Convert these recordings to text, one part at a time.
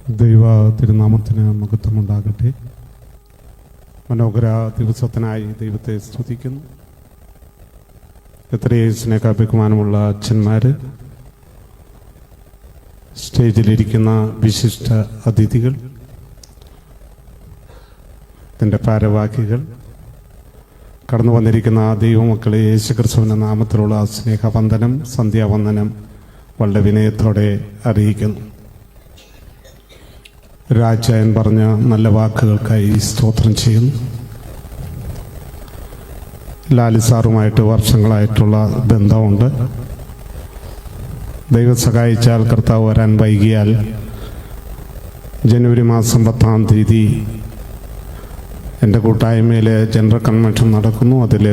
ദൈവ തിരുനാമത്തിന് മഹത്വമുണ്ടാകട്ടെ. മനോഹര ദിവസത്തിനായി ദൈവത്തെ സ്തുതിക്കുന്നു. എത്രയും സ്നേഹാഭിമാനമുള്ള അച്ഛന്മാർ, സ്റ്റേജിലിരിക്കുന്ന വിശിഷ്ട അതിഥികൾ, ഇതിൻ്റെ ഭാരവാഹികൾ, കടന്നു വന്നിരിക്കുന്ന ദൈവമക്കളെ, യേശുക്രിസ്തുവിൻ്റെ നാമത്തിലുള്ള സ്നേഹവന്ദനം, സന്ധ്യാവന്ദനം വളരെ വിനയത്തോടെ അറിയിക്കുന്നു. രാജായൻ പറഞ്ഞ നല്ല വാക്കുകൾക്കായി സ്തോത്രം ചെയ്യുന്നു. ലാലി സാറുമായിട്ട് വർഷങ്ങളായിട്ടുള്ള ബന്ധമുണ്ട്. ദൈവം സഹായിച്ചാൽ, കർത്താവ് വരാൻ വൈകിയാൽ ജനുവരി മാസം 10-ാം തീയതി എൻ്റെ കൂട്ടായ്മയിൽ ജനറൽ കൺവെൻഷൻ നടക്കുന്നു. അതിൽ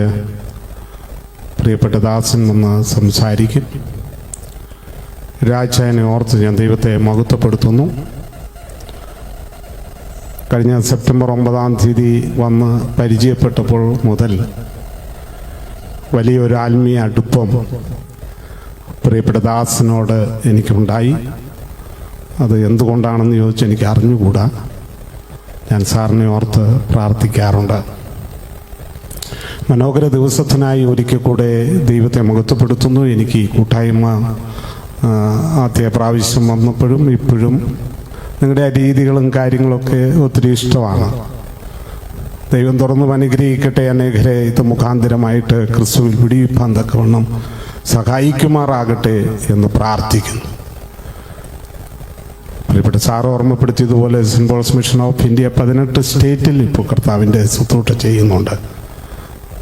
പ്രിയപ്പെട്ട ദാസൻ വന്ന് സംസാരിക്കും. രാജായനെ ഓർത്ത് ഞാൻ ദൈവത്തെ മഹത്വപ്പെടുത്തുന്നു. കഴിഞ്ഞ സെപ്റ്റംബർ 9-ാം തീയതി വന്ന് പരിചയപ്പെട്ടപ്പോൾ മുതൽ വലിയൊരു ആത്മീയ അടുപ്പം പ്രിയപ്പെട്ട ദാസനോട് എനിക്കുണ്ടായി. അത് എന്തുകൊണ്ടാണെന്ന് ചോദിച്ചാൽ എനിക്ക് അറിഞ്ഞുകൂടാ. ഞാൻ സാറിനെ ഓർത്ത് പ്രാർത്ഥിക്കാറുണ്ട്. മനോഹര ദിവസത്തിനായി ഒരിക്കൽ കൂടെ ദൈവത്തെ മഹത്വപ്പെടുത്തുന്നു. എനിക്ക് ഈ കൂട്ടായ്മ ആദ്യ പ്രാവശ്യം വന്നപ്പോഴും ഇപ്പോഴും നിങ്ങളുടെ ആ രീതികളും കാര്യങ്ങളൊക്കെ ഒത്തിരി ഇഷ്ടമാണ്. ദൈവം തുറന്നു അനുഗ്രഹിക്കട്ടെ. അനേകരെ ഇത് മുഖാന്തരമായിട്ട് ക്രിസ്തുവിൽ പിടിയിപ്പാൻ തക്കവണ്ണം സഹായിക്കുമാറാകട്ടെ എന്ന് പ്രാർത്ഥിക്കുന്നു. പ്രിയപ്പെട്ട സാറ് ഓർമ്മപ്പെടുത്തിയതുപോലെ saint Paul's mission of India 18 സ്റ്റേറ്റിൽ ഇപ്പോൾ കർത്താവിൻ്റെ ശുശ്രൂഷ ചെയ്യുന്നുണ്ട്.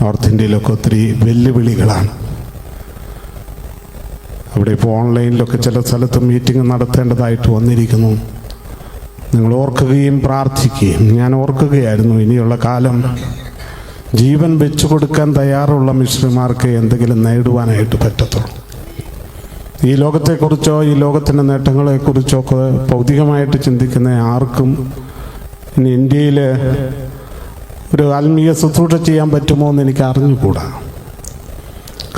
നോർത്ത് ഇന്ത്യയിലൊക്കെ ഒത്തിരി വെല്ലുവിളികളാണ്. അവിടെ ഇപ്പോൾ ഓൺലൈനിലൊക്കെ ചില സ്ഥലത്ത് മീറ്റിംഗ് നടത്തേണ്ടതായിട്ട് വന്നിരിക്കുന്നു. നിങ്ങൾ ഓർക്കുകയും പ്രാർത്ഥിക്കുകയും. ഞാൻ ഓർക്കുകയായിരുന്നു, ഇനിയുള്ള കാലം ജീവൻ വെച്ചു കൊടുക്കാൻ തയ്യാറുള്ള മിഷണറിമാർക്ക് എന്തെങ്കിലും നേടുവാനായിട്ട് പറ്റത്തുള്ളൂ. ഈ ലോകത്തെക്കുറിച്ചോ ഈ ലോകത്തിൻ്റെ നേട്ടങ്ങളെക്കുറിച്ചോ ഒക്കെ ഭൗതികമായിട്ട് ചിന്തിക്കുന്ന ആർക്കും ഇനി ഇന്ത്യയിൽ ഒരു ആത്മീയ ശുശ്രൂഷ ചെയ്യാൻ പറ്റുമോ എന്ന് എനിക്ക് അറിഞ്ഞുകൂടാ.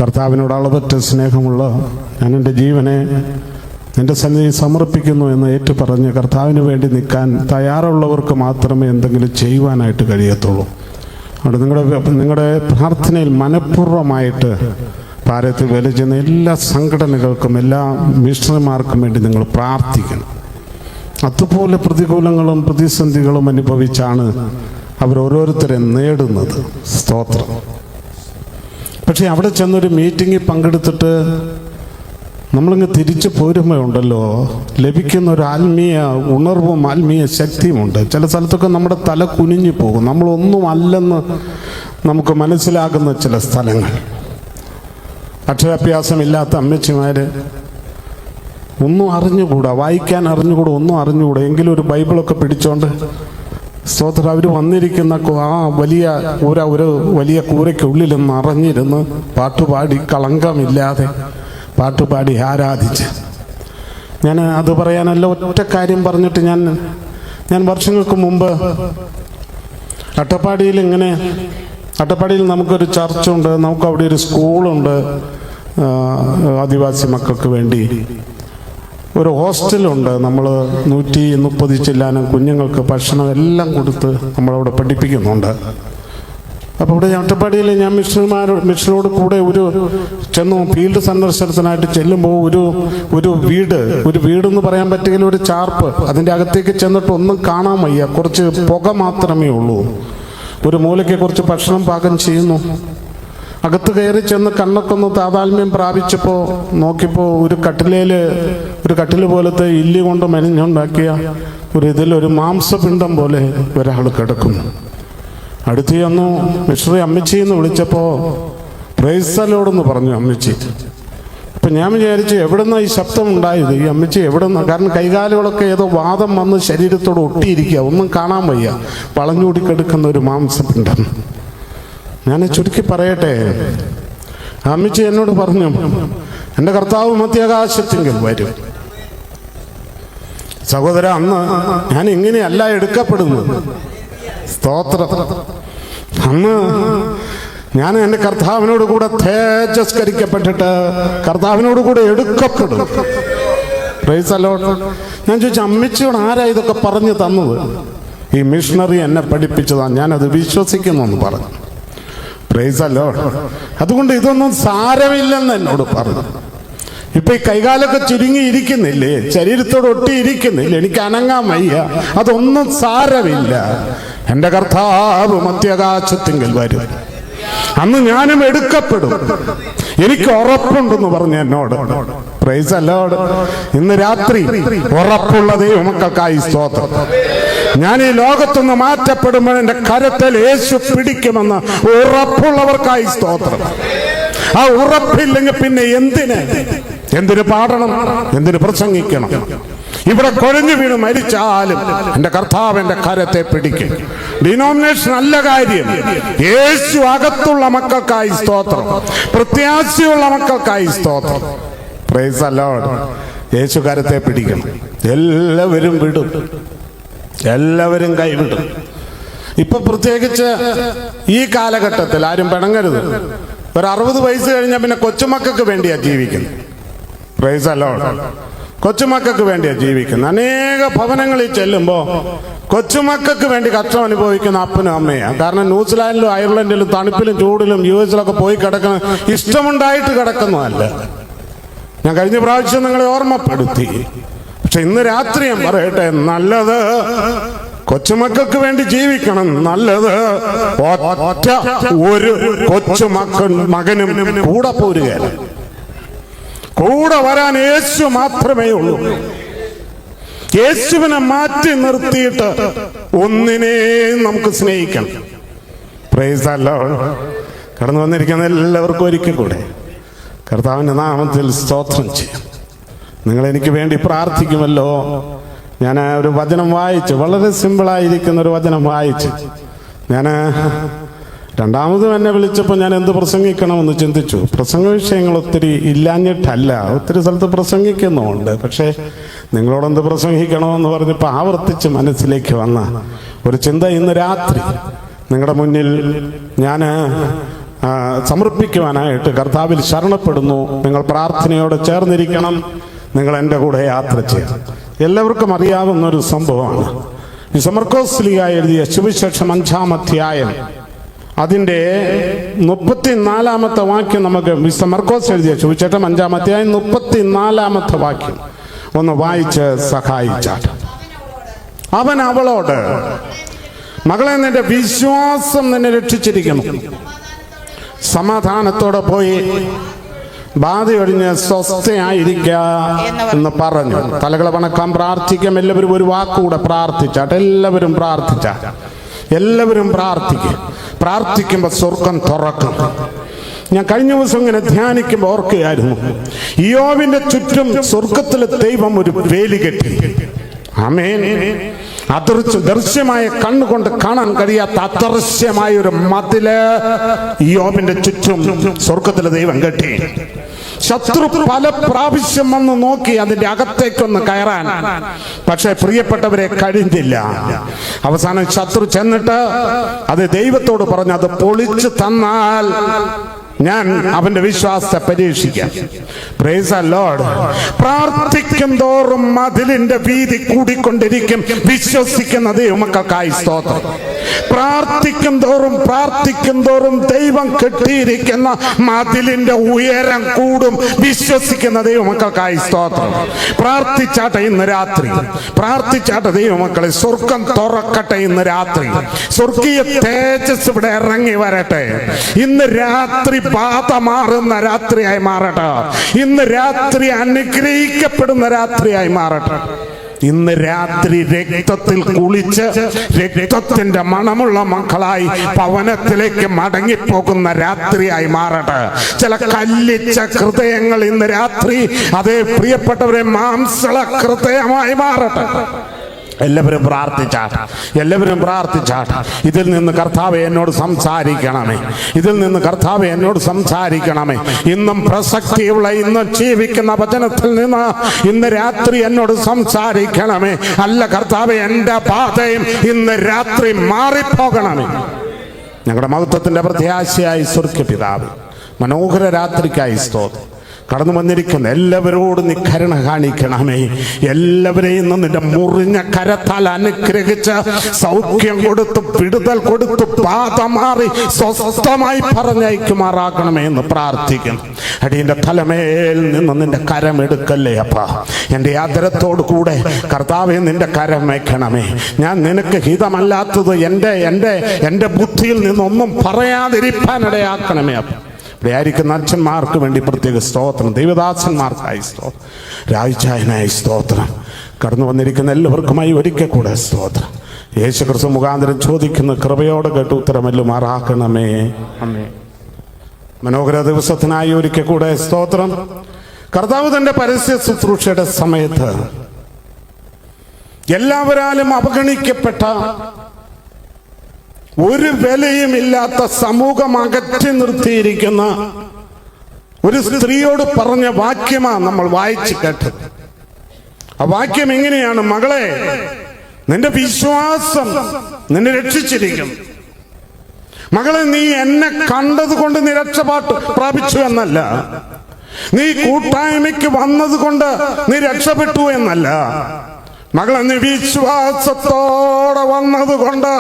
കർത്താവിനോട് അളവറ്റ സ്നേഹമുള്ള ഞാൻ എൻ്റെ ജീവനെ എൻ്റെ സന്നിധി സമർപ്പിക്കുന്നു എന്ന് ഏറ്റുപറഞ്ഞ് കർത്താവിന് വേണ്ടി നിൽക്കാൻ തയ്യാറുള്ളവർക്ക് മാത്രമേ എന്തെങ്കിലും ചെയ്യുവാനായിട്ട് കഴിയത്തുള്ളൂ. അതുകൊണ്ട് നിങ്ങളുടെ പ്രാർത്ഥനയിൽ മനഃപൂർവ്വമായിട്ട് ഭാരതത്തിൽ വേല ചെയ്യുന്ന എല്ലാ സംഘടനകൾക്കും എല്ലാ മിഷണറിമാർക്കും വേണ്ടി നിങ്ങൾ പ്രാർത്ഥിക്കണം. അതുപോലെ പ്രതികൂലങ്ങളും പ്രതിസന്ധികളും അനുഭവിച്ചാണ് അവർ ഓരോരുത്തരെ നേടുന്നത്. സ്തോത്രം. പക്ഷെ അവിടെ ചെന്നൊരു മീറ്റിങ്ങിൽ പങ്കെടുത്തിട്ട് നമ്മളിങ്ങ് തിരിച്ചു പോരുമ്പോഴുണ്ടല്ലോ, ലഭിക്കുന്ന ഒരു ആത്മീയ ഉണർവും ആത്മീയ ശക്തിയുമുണ്ട്. ചില സ്ഥലത്തൊക്കെ നമ്മുടെ തല കുനിഞ്ഞു പോകും. നമ്മളൊന്നും അല്ലെന്ന് നമുക്ക് മനസ്സിലാകുന്ന ചില സ്ഥലങ്ങൾ. അക്ഷരാഭ്യാസമില്ലാത്ത അമ്മച്ചിമാർ ഒന്നും അറിഞ്ഞുകൂടാ, വായിക്കാൻ അറിഞ്ഞുകൂടാ, ഒന്നും അറിഞ്ഞുകൂടാ, എങ്കിലും ഒരു ബൈബിളൊക്കെ പിടിച്ചോണ്ട് സ്തോത്രം അവർ വന്നിരിക്കുന്ന ആ ഒരു വലിയ കൂരയ്ക്കുള്ളിൽ നിറഞ്ഞിരുന്ന് പാട്ടുപാടി കളങ്കമില്ലാതെ പാട്ടുപാടി ആരാധിച്ച്. ഞാൻ അത് പറയാനല്ല, ഒറ്റ കാര്യം പറഞ്ഞിട്ട് ഞാൻ വർഷങ്ങൾക്ക് മുമ്പ് അട്ടപ്പാടിയിൽ നമുക്കൊരു ചർച്ചുണ്ട്, നമുക്ക് അവിടെ ഒരു സ്കൂളുണ്ട്, ആദിവാസി മക്കൾക്ക് വേണ്ടി ഒരു ഹോസ്റ്റലുണ്ട്. നമ്മൾ 130 ചില്ലാനം കുഞ്ഞുങ്ങൾക്ക് ഭക്ഷണം എല്ലാം കൊടുത്ത് നമ്മളവിടെ പഠിപ്പിക്കുന്നുണ്ട്. അപ്പോൾ ഇവിടെ അട്ടപ്പാടിയിൽ ഞാൻ മിഷനോട് കൂടെ ചെന്നു ഫീൽഡ് സന്ദർശനത്തിനായിട്ട് ചെല്ലുമ്പോൾ ഒരു വീടെന്ന് പറയാൻ പറ്റുകയില്ല, ഒരു ചാർപ്പ്. അതിൻ്റെ അകത്തേക്ക് ചെന്നിട്ട് ഒന്നും കാണാൻ വയ്യ, കുറച്ച് പുക മാത്രമേ ഉള്ളൂ. ഒരു മൂലയ്ക്ക് കുറച്ച് ഭക്ഷണം പാകം ചെയ്യുന്നു. അകത്ത് കയറി ചെന്ന് കണ്ണൊക്കെ ഒന്ന് താതാത്മ്യം പ്രാപിച്ചപ്പോൾ നോക്കിയപ്പോൾ ഒരു കട്ടിൽ പോലത്തെ ഇല്ലി കൊണ്ട് മെനഞ്ഞുണ്ടാക്കിയ ഇതിലൊരു മാംസപിണ്ഡം പോലെ ഒരാൾ കിടക്കുന്നു. അടുത്ത് ചെന്നു മിഷണറി അമ്മച്ചിന്ന് വിളിച്ചപ്പോൾ പ്രൈസ് ദി ലോർഡ് എന്ന് പറഞ്ഞു അമ്മച്ചി. അപ്പം ഞാൻ വിചാരിച്ചു, എവിടുന്ന ഈ ശബ്ദം ഉണ്ടായത്? ഈ അമ്മച്ചി എവിടുന്ന? കാരണം കൈകാലുകളൊക്കെ ഏതോ വാദം വന്ന് ശരീരത്തോട് ഒട്ടിയിരിക്കുക, ഒന്നും കാണാൻ വയ്യ, വളഞ്ഞൂടിക്കെടുക്കുന്ന ഒരു മാംസപിണ്ഡം. ഞാൻ ചുരുക്കി പറയട്ടെ, അമ്മച്ചി എന്നോട് പറഞ്ഞു, എൻ്റെ കർത്താവ് മധ്യാകാശത്തിങ്കിൽ വരും. സഹോദര, അന്ന് ഞാൻ ഇങ്ങനെയല്ല എടുക്കപ്പെടുന്നത്. സ്തോത്രം. അന്ന് ഞാൻ എൻ്റെ കർത്താവിനോട് കൂടെ തേജസ്കരിക്കപ്പെട്ടിട്ട് കർത്താവിനോട് കൂടെ എടുക്കപ്പെടും. Price the Lord. ഞാൻ ചോദിച്ചു, അമ്മച്ചിയോട് ആരാ ഇതൊക്കെ പറഞ്ഞു തന്നത്? ഈ മിഷണറി എന്നെ പഠിപ്പിച്ചതാണ്, ഞാനത് വിശ്വസിക്കുന്നു എന്ന് പറഞ്ഞു. Price the Lord. അതുകൊണ്ട് ഇതൊന്നും സാരമില്ലെന്ന് എന്നോട് പറഞ്ഞു. ഇപ്പൊ ഈ കൈകാലൊക്കെ ചുരുങ്ങിയിരിക്കുന്നില്ലേ, ശരീരത്തോട് ഒട്ടിയിരിക്കുന്നില്ലേ, എനിക്ക് അനങ്ങാൻ വയ്യ, അതൊന്നും സാരമില്ല. എന്റെ കർത്താവ് മധ്യാകാശത്തിങ്കൽ വരും, അന്ന് ഞാനും എടുക്കപ്പെടും, എനിക്ക് ഉറപ്പുണ്ടെന്ന് പറഞ്ഞു എന്നോട്. Price the Lord. ഇന്ന് രാത്രി ഉറപ്പുള്ള ദൈവമക്കൾക്കായി സ്തോത്രം. ഞാൻ ഈ ലോകത്തുനിന്ന് മാറ്റപ്പെടുമ്പോൾ എന്റെ കരത്തിൽ യേശു പിടിക്കുമെന്ന് ഉറപ്പുള്ളവർക്കായി സ്തോത്രം. ആ ഉറപ്പില്ലെങ്കിൽ പിന്നെ എന്തിന് പാടണം, എന്തിന് പ്രസംഗിക്കണം? ഇവിടെ കൊഴഞ്ഞു വീണ് മരിച്ചാലും എന്റെ കർത്താവ് എന്റെ കരത്തെ പിടിക്കും. ഡിനോമിനേഷൻ അല്ല കാര്യം, യേശു അകത്തുള്ള മക്കൾക്കായി സ്തോത്രം, പ്രത്യാശയുള്ള മക്കൾക്കായി സ്തോത്രം. Praise the Lord. യേശു കരത്തെ പിടിക്കണം. എല്ലാവരും വിടും, എല്ലാവരും കൈവിടും. ഇപ്പൊ പ്രത്യേകിച്ച് ഈ കാലഘട്ടത്തിൽ ആരും പിണങ്ങരുത്. ഒരു 60 വയസ്സ് കഴിഞ്ഞാൽ പിന്നെ കൊച്ചുമക്കൾക്ക് വേണ്ടിയാ ജീവിക്കുന്നത്. Price the Lord. കൊച്ചുമക്കൾക്ക് വേണ്ടിയാ ജീവിക്കുന്നത്. അനേക ഭവനങ്ങളിൽ ചെല്ലുമ്പോൾ കൊച്ചുമക്കൾക്ക് വേണ്ടി കഷ്ടം അനുഭവിക്കുന്ന അപ്പനും അമ്മയാണ്. കാരണം ന്യൂസിലാൻഡിലും അയർലൻഡിലും തണുപ്പിലും ചൂടിലും US-ലൊക്കെ പോയി കിടക്കുന്ന ഇഷ്ടമുണ്ടായിട്ട് കിടക്കുന്നതല്ല. ഞാൻ കഴിഞ്ഞ പ്രാവശ്യം നിങ്ങളെ ഓർമ്മപ്പെടുത്തി. പക്ഷെ ഇന്ന് രാത്രി ഞാൻ പറയട്ടെ, നല്ലത് കൊച്ചുമക്കൾക്ക് വേണ്ടി ജീവിക്കണം. നല്ലത് ഒറ്റ ഒരു മകനും കൂടെ പോരുകയല്ല, കൂടെ വരാൻ യേശു മാത്രമേ ഉള്ളൂ. യേശുവിനെ മാറ്റി നിർത്തിയിട്ട് ഒന്നിനെയും നമുക്ക് സ്നേഹിക്കണം. Price the Lord. കടന്നു വന്നിരിക്കുന്ന എല്ലാവർക്കും ഒരിക്കൽ കൂടെ കർത്താവിന്റെ നാമത്തിൽ സ്തോത്രം ചെയ്യും. നിങ്ങൾ എനിക്ക് വേണ്ടി പ്രാർത്ഥിക്കുമല്ലോ. ഞാൻ ഒരു വചനം വായിച്ചു, വളരെ സിമ്പിളായിരിക്കുന്ന ഒരു വചനം വായിച്ചു. ഞാൻ രണ്ടാമതും എന്നെ വിളിച്ചപ്പോൾ ഞാൻ എന്ത് പ്രസംഗിക്കണമെന്ന് ചിന്തിച്ചു. പ്രസംഗ വിഷയങ്ങൾ ഒത്തിരി ഇല്ലാഞ്ഞിട്ടല്ല, ഒത്തിരി സ്ഥലത്ത് പ്രസംഗിക്കുന്നുമുണ്ട്. പക്ഷേ നിങ്ങളോടെന്ത് പ്രസംഗിക്കണമെന്ന് പറഞ്ഞപ്പോൾ ആവർത്തിച്ച് മനസ്സിലേക്ക് വന്ന ഒരു ചിന്ത ഇന്ന് രാത്രി നിങ്ങളുടെ മുന്നിൽ ഞാൻ സമർപ്പിക്കുവാനായിട്ട് കർത്താവിൽ ശരണപ്പെടുന്നു. നിങ്ങൾ പ്രാർത്ഥനയോടെ ചേർന്നിരിക്കണം. നിങ്ങൾ എൻ്റെ കൂടെ യാത്ര ചെയ്യണം. എല്ലാവർക്കും അറിയാവുന്നൊരു സംഭവമാണ്. മർക്കോസ് ശ്ലീഹ എഴുതിയ സുവിശേഷം 5-ാം അധ്യായം അതിൻ്റെ 34-ാമത്തെ വാക്യം നമുക്ക് മർക്കോസ് എഴുതിയ സുവിശേഷം 5-ാം അധ്യായം 34-ാമത്തെ വാക്യം ഒന്ന് വായിച്ച് സഹായിച്ചാൽ. അവൻ അവളോട്, മകളെ, നിന്റെ വിശ്വാസം നിന്നെ രക്ഷിച്ചിരിക്കുന്നു, സമാധാനത്തോടെ പോയി ബാധയൊഴിഞ്ഞ് സ്വസ്ഥയായിരിക്കുക എന്ന് പറഞ്ഞു. തലകളെ വണക്കാൻ പ്രാർത്ഥിക്കാം. എല്ലാവരും ഒരു വാക്കുകൂടെ പ്രാർത്ഥിച്ചാട്ടെ. എല്ലാവരും പ്രാർത്ഥിക്കും. പ്രാർത്ഥിക്കുമ്പോൾ സ്വർഗം തുറക്കും. ഞാൻ കഴിഞ്ഞ ദിവസം ഇങ്ങനെ ധ്യാനിക്കുമ്പോൾ ഓർക്കുകയായിരുന്നു, ഇയ്യോബിന്റെ ചുറ്റും സ്വർഗത്തിലെ ദൈവം ഒരു വേലി കെട്ടി. ആമേൻ. ദൃശ്യമായ കണ്ണുകൊണ്ട് കാണാൻ കഴിയാത്ത അദൃശ്യമായ ഒരു മതില് ഇയ്യോബിന്റെ ചുറ്റും സ്വർഗത്തിലെ ദൈവം കെട്ടി. ശത്രു പല പ്രാവശ്യം വന്ന് നോക്കി അതിന്റെ അകത്തേക്കൊന്ന് കയറാൻ, പക്ഷെ പ്രിയപ്പെട്ടവരെ കഴിഞ്ഞില്ല. അവസാനം ശത്രു ചെന്നിട്ട് അത് ദൈവത്തോട് പറഞ്ഞു, അത് പൊളിച്ചു തന്നാൽ ഞാൻ അവന്റെ വിശ്വാസത്തെ പരീക്ഷിക്കാം. Price the Lord. പ്രാർത്ഥിക്കും തോറും മതിലിന്റെ വീതി കൂടിക്കൊണ്ടിരിക്കും. വിശ്വസിക്കുന്ന ദൈവമക്കൾക്കായി സ്തോത്രം. പ്രാർത്ഥിക്കും തോറും ദൈവം കെട്ടിയിരിക്കുന്ന മതിലിന്റെ ഉയരം കൂടും. വിശ്വസിക്കുന്ന ദൈവമക്കൾക്കായി സ്തോത്രം. പ്രാർത്ഥിച്ചാട്ടെ ഇന്ന് രാത്രി. പ്രാർത്ഥിച്ചാട്ടെ ദൈവമക്കളെ, സ്വർഗം തുറക്കട്ടെ ഇന്ന് രാത്രി. സ്വർഗീയ തേജസ് ഇവിടെ ഇറങ്ങി വരട്ടെ. ഇന്ന് രാത്രി ബാധ മാറുന്ന രാത്രിയായി മാറട്ടെ. ഇന്ന് രാത്രി അനുഗ്രഹിക്കപ്പെടുന്ന രാത്രിയായി മാറട്ടെ. ഇന്ന് രാത്രി രക്തത്തിൽ കുളിച്ച് രക്തത്തിന്റെ മണമുള്ള മക്കളായി ഭവനത്തിലേക്ക് മടങ്ങിപ്പോകുന്ന രാത്രിയായി മാറട്ടെ. ചില കല്ലിച്ച ഹൃദയങ്ങൾ ഇന്ന് രാത്രി, അതേ പ്രിയപ്പെട്ടവരെ, മാംസള ഹൃദയമായി മാറട്ടെ. എല്ലാവരും പ്രാർത്ഥിച്ചാട്ടെ. ഇതിൽ നിന്ന് കർത്താവേ എന്നോട് സംസാരിക്കണമേ. ഇന്നും പ്രസക്തിയുള്ള, ഇന്നും ജീവിക്കുന്ന വചനത്തിൽ നിന്ന് ഇന്ന് രാത്രി എന്നോട് സംസാരിക്കണമേ. അല്ല കർത്താവേ, എൻ്റെ പാതയും ഇന്ന് രാത്രി മാറിപ്പോകണമേ. ഞങ്ങളുടെ മഹത്വത്തിന്റെ പ്രത്യാശയായി സ്വർഗ്ഗപിതാവേ, മനോഹര രാത്രിക്കായി സ്തോത്രം. കടന്നു വന്നിരിക്കുന്ന എല്ലാവരോടും നീ കരുണ കാണിക്കണമേ. എല്ലാവരെയും നിന്റെ മുറിഞ്ഞ കരത്താൽ അനുഗ്രഹിച്ച് സൗഖ്യം കൊടുത്ത് വിടുതൽ കൊടുത്ത് ബാധ മാറി സ്വസ്ഥമായി പറഞ്ഞയക്കുമാറാക്കണമേ എന്ന് പ്രാർത്ഥിക്കുന്നു. അടിയന്റെ തലമേൽ നിന്ന് നിന്റെ കരം എടുക്കല്ലേ അപ്പ. എൻ്റെ ആദരത്തോടു കൂടെ കർത്താവെ നിന്റെ കരം വയ്ക്കണമേ. ഞാൻ നിനക്ക് ഹിതമല്ലാത്തത് എൻ്റെ ബുദ്ധിയിൽ നിന്നൊന്നും പറയാതിരിക്കാനിടയാക്കണമേ അപ്പ. ഇവിടെ ആയിരിക്കുന്ന അച്ഛന്മാർക്ക് വേണ്ടി പ്രത്യേക സ്തോത്രം, ദൈവദാസന്മാർക്കായി സ്തോത്രം, രാജായനായി സ്തോത്രം, കടന്നു വന്നിരിക്കുന്ന എല്ലാവർക്കുമായി ഒരിക്കൽ കൂടെ സ്തോത്രം. യേശുക്രിസ്തു മുഖാന്തരം ചോദിക്കുന്ന കൃപയോടെ കേട്ട് ഉത്തരമെല്ലുമാറാക്കണമേ. ആമേൻ. മനോഹര ദിവസത്തിനായി ഒരിക്കൽ കൂടെ സ്തോത്രം. കർത്താവ് തന്റെ പരസ്യ ശുശ്രൂഷയുടെ സമയത്ത് എല്ലാവരാലും അവഗണിക്കപ്പെട്ട ഒരു വിലയുമില്ലാത്ത സമൂഹം അകറ്റി നിർത്തിയിരിക്കുന്ന ഒരു സ്ത്രീയോട് പറഞ്ഞ വാക്യമാണ് നമ്മൾ വായിച്ചു കേട്ടത്. ആ വാക്യം എങ്ങനെയാണ്? മകളെ, നിന്റെ വിശ്വാസം നിന്നെ രക്ഷിച്ചിരിക്കുന്നു. മകളെ, നീ എന്നെ കണ്ടതുകൊണ്ട് നീ രക്ഷപാട്ട് പ്രാപിച്ചു എന്നല്ല, നീ കൂട്ടായ്മയ്ക്ക് വന്നതുകൊണ്ട് നീ രക്ഷപ്പെട്ടു എന്നല്ല. മകളെ, നീ വിശ്വാസത്തോടെ വന്നതുകൊണ്ട്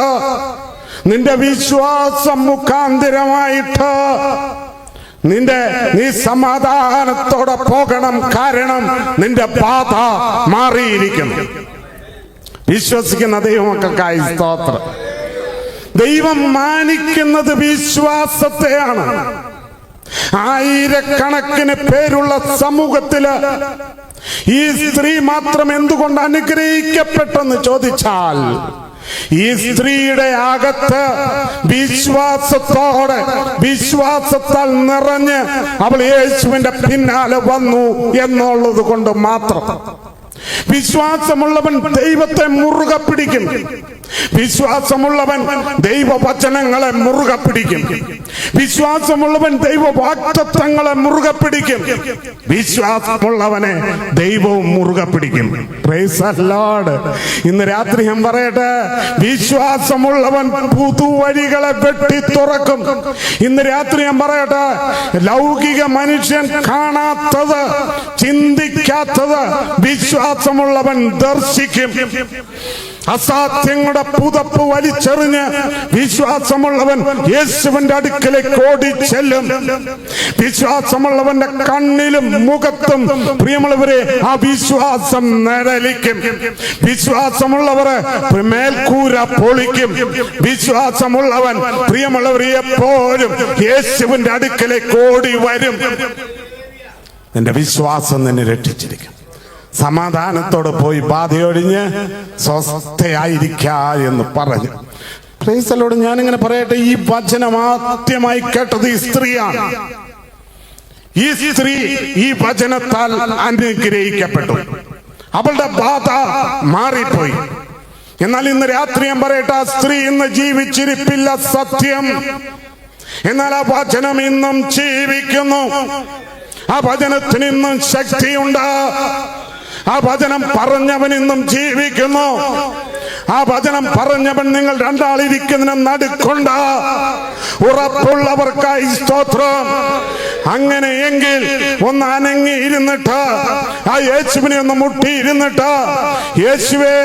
നിന്റെ വിശ്വാസം മുഖാന്തരമായിട്ട് നീ സമാധാനത്തോടെ പോകണം. കാരണം നിന്റെ ബാധ മാറിയിരിക്കുന്നു. വിശ്വസിക്കുന്ന ദൈവമക്കൾക്കായി സ്തോത്രം. ദൈവം മാനിക്കുന്നത് വിശ്വാസത്തെയാണ്. ആയിരക്കണക്കിന് പേരുള്ള സമൂഹത്തില് ഈ സ്ത്രീ മാത്രം എന്തുകൊണ്ട് അനുഗ്രഹിക്കപ്പെട്ടെന്ന് ചോദിച്ചാൽ, ഈ സ്ത്രീയുടെ അകത്ത് വിശ്വാസത്താൽ നിറഞ്ഞ് അവൾ യേശുവിന്റെ പിന്നാലെ വന്നു എന്നുള്ളത് കൊണ്ട് മാത്രം. വിശ്വാസമുള്ളവൻ ദൈവത്തെ മുറുകെ പിടിക്കും. വിശ്വാസമുള്ളവൻ ദൈവവചനങ്ങളെ മുറുകെ പിടിക്കും. വിശ്വാസമുള്ളവൻ ദൈവവാഗ്ദത്തങ്ങളെ മുറുകെ പിടിക്കും. വിശ്വാസമുള്ളവനെ ദൈവവും മുറുകെ പിടിക്കും. Price the Lord. ഇന്ന് രാത്രി ഞാൻ പറയട്ടെ, വിശ്വാസമുള്ളവൻ പുതുവഴികളെ വെട്ടി തുറക്കും. ഇന്ന് രാത്രി ഞാൻ പറയട്ടെ, ലൗകിക മനുഷ്യൻ കാണാത്തത്, ചിന്തിക്കാത്തത് വിശ്വാസമുള്ളവൻ ദർശിക്കും. അസാധ്യങ്ങളുടെ പുതപ്പ് വലിച്ചെറിഞ്ഞ് വിശ്വാസമുള്ളവൻ യേശുവിന്റെ അടുക്കലേക്ക് ഓടി ചെല്ലും. വിശ്വാസമുള്ളവന്റെ കണ്ണിലും മുഖത്തും പ്രിയമുള്ളവരെ ആ വിശ്വാസം നിഴലിക്കും. വിശ്വാസമുള്ളവരെ മേൽക്കൂര പൊളിക്കും. വിശ്വാസമുള്ളവൻ പ്രിയമുള്ളവരെ എപ്പോഴും യേശുവിന്റെ അടുക്കലേക്ക് ഓടി വരും. നിന്റെ വിശ്വാസം നിന്നെ രക്ഷിച്ചിരിക്കും. സമാധാനത്തോടെ പോയി ബാധയൊഴിഞ്ഞ് സ്വസ്ഥയായിരിക്ക എന്ന് പറഞ്ഞു. Price the Lord. ഞാനിങ്ങനെ പറയട്ടെ, ഈ വചനം ആദ്യമായി കേട്ടത് ഈ സ്ത്രീയാണ്. ഈ സ്ത്രീ ഈ വചനത്താൽ അനുഗ്രഹിക്കപ്പെട്ടു. അവളുടെ ബാധ മാറിപ്പോയി. എന്നാൽ ഇന്ന് രാത്രി ഞാൻ പറയട്ടെ, ആ സ്ത്രീ ഇന്ന് ജീവിച്ചിരിപ്പില്ല, സത്യം. എന്നാൽ ആ വചനം ഇന്നും ജീവിക്കുന്നു. ആ വചനത്തിന് ഇന്നും ശക്തിയുണ്ട്. ആ വചനം പറഞ്ഞവൻ ഇന്നും ജീവിക്കുന്നു. ആ വചനം പറഞ്ഞവൻ നിങ്ങൾ രണ്ടാളിരിക്കുന്നതിന് നടുക്കൊണ്ട്. ഉറപ്പുള്ളവർക്കായി സ്തോത്രം. അങ്ങനെയെങ്കിൽ ഒന്ന് അനങ്ങി ഇരുന്നിട്ട് ആ യേശുവിനെ ഒന്ന് മുട്ടിയിരുന്നിട്ട്, യേശുവേ,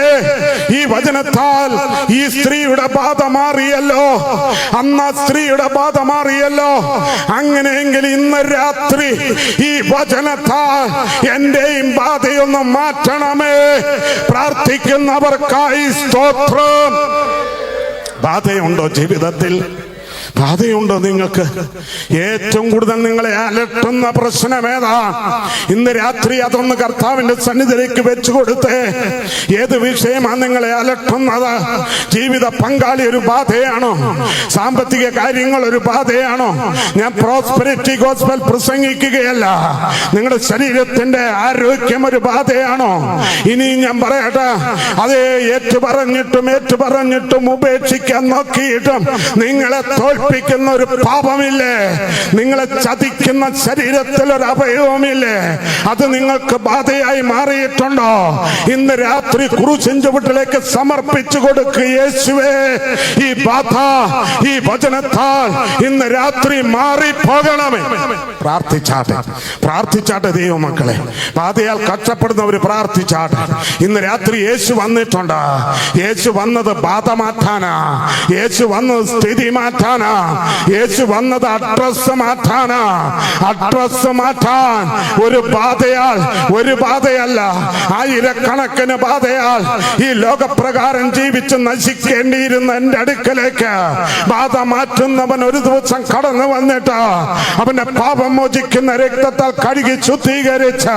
ഈ വചനത്താൽ ഈ സ്ത്രീയുടെ ബാധ മാറിയല്ലോ, അന്ന് ആ സ്ത്രീയുടെ ബാധ മാറിയല്ലോ. അങ്ങനെയെങ്കിൽ ഇന്ന് രാത്രി ഈ വചനത്താൽ എന്റെയും ബാധയൊന്ന് മാറ്റണമേ. പ്രാർത്ഥിക്കുന്നവർക്കായി സ്തോത്രം. ബാധയുണ്ടോ ജീവിതത്തിൽ? ബാധയുണ്ടോ നിങ്ങൾക്ക്? ഏറ്റവും കൂടുതൽ നിങ്ങളെ അലട്ടുന്ന പ്രശ്നം ഏതാ? ഇന്ന് രാത്രി അതൊന്ന് കർത്താവിന്റെ സന്നിധിയിലേക്ക് വെച്ചു കൊടുത്തേ. ഏത് വിഷയമാണ് നിങ്ങളെ അലട്ടുന്നത്? ജീവിത പങ്കാളി ഒരു ബാധയാണോ? സാമ്പത്തിക കാര്യങ്ങൾ ഒരു ബാധയാണോ? ഞാൻ പ്രോസ്പെരിറ്റി ഗോസ്പൽ പ്രസംഗിക്കുകയല്ല. നിങ്ങളുടെ ശരീരത്തിന്റെ ആരോഗ്യം ഒരു ബാധയാണോ? ഇനി ഞാൻ പറയട്ടെ, അതേ ഏറ്റുപറഞ്ഞിട്ടും ഉപേക്ഷിക്കാൻ നോക്കിയിട്ടും നിങ്ങളെ തോൽപ്പിക്കുന്ന ഒരു പാപമില്ലേ? നിങ്ങളെ ചതിക്കുന്ന ശരീരത്തിൽ ഒരു അഭയവുമില്ലേ? അത് നിങ്ങൾക്ക് ബാധയായി മാറിയിട്ടുണ്ടോ? ഇന്ന് രാത്രി ക്രൂശിൻ ചുവട്ടിലേക്ക് സമർപ്പിച്ചു കൊടുക്കുക. യേശുവേ, ഈ ബാധ ഈ വചനത്താൽ ഇന്ന് രാത്രി മാറിപ്പോകണമേ. പ്രാർത്ഥിച്ചാട്ടെ ദൈവമക്കളെ. ബാധയാൽ കഷ്ടപ്പെടുന്നവർ പ്രാർത്ഥിച്ചാട്ടെ. ഇന്ന് രാത്രി യേശു വന്നിട്ടുണ്ട്. യേശു വന്നത് ബാധ മാറ്റാനാ. യേശു വന്നത് സ്ഥിതി മാറ്റാനാ. യേശു വന്നത് അഡ്രസ് മാറ്റാനാ. അഡ്രസ് മാറ്റാൻ ഒരു ബാധയല്ല, ആയിരക്കണക്കിന് ബാധയാൽ ഈ ലോകപ്രകാരം ജീവിച്ച് നശിക്കേണ്ടിയിരുന്ന എന്റെ അടുക്കലേക്ക് ബാധ മാറ്റുന്നവൻ ഒരു ദിവസം കടന്നു വന്നിട്ട് അവന്റെ പാപം മോചിക്കുന്ന രക്തത്താൽ കഴുകി ശുദ്ധീകരിച്ച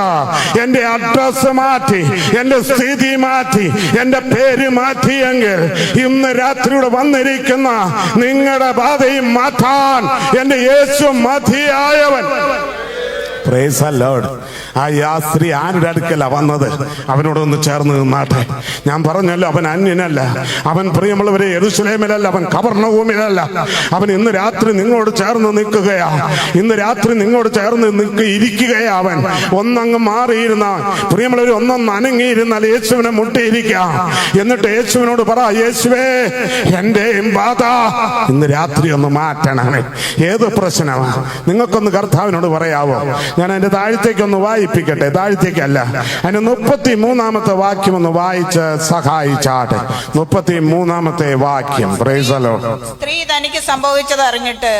എന്റെ അഡ്രസ് മാറ്റി, എന്റെ സ്ഥിതി മാറ്റി, എന്റെ പേര് മാറ്റിയെങ്കിൽ ഇന്ന് രാത്രിയുടെ വന്നിരിക്കുന്ന നിങ്ങളുടെ ബാധയും മാറ്റാൻ എന്റെ യേശു മതിയായവൻ. Praise the Lord. ആ യാത്രി ആരുടെ അടുക്കല വന്നത്? അവനോടൊന്ന് ചേർന്ന് നിന്നാട്ടെ. ഞാൻ പറഞ്ഞല്ലോ, അവൻ അന്യനല്ല. അവൻ പ്രിയമുള്ളവരെ യെരൂശലേമിലല്ല, അവൻ കവർണ്ണഭൂമിയിലല്ല. അവൻ ഇന്ന് രാത്രി നിങ്ങളോട് ചേർന്ന് നിൽക്കുകയാ. ഇന്ന് രാത്രി നിങ്ങളോട് ചേർന്ന് ഇരിക്കുകയാ. അവൻ ഒന്നങ്ങ് മാറിയിരുന്ന പ്രിയമുള്ളവർ ഒന്നൊന്ന് അനങ്ങിയിരുന്നാൽ യേശുവിനെ മുട്ടിയിരിക്കാം. എന്നിട്ട് യേശുവിനോട് പറ, യേശുവേ, എന്റെയും ബാധ ഇന്ന് രാത്രി ഒന്ന് മാറ്റണമേ. ഏത് പ്രശ്നമാണ് നിങ്ങൾക്കൊന്ന് കർത്താവിനോട് പറയാവോ? ഞാൻ എന്റെ താഴത്തേക്കൊന്ന് വായിപ്പിക്കട്ടെ. താഴത്തേക്കല്ല, അതിന് 33-ാമത്തെ വാക്യം ഒന്ന് വായിച്ച് സഹായിച്ചാട്ടെ. 33-ാമത്തെ വാക്യം. Price the Lord. സ്ത്രീ തനിക്ക് സംഭവിച്ചത് അറിഞ്ഞിട്ട്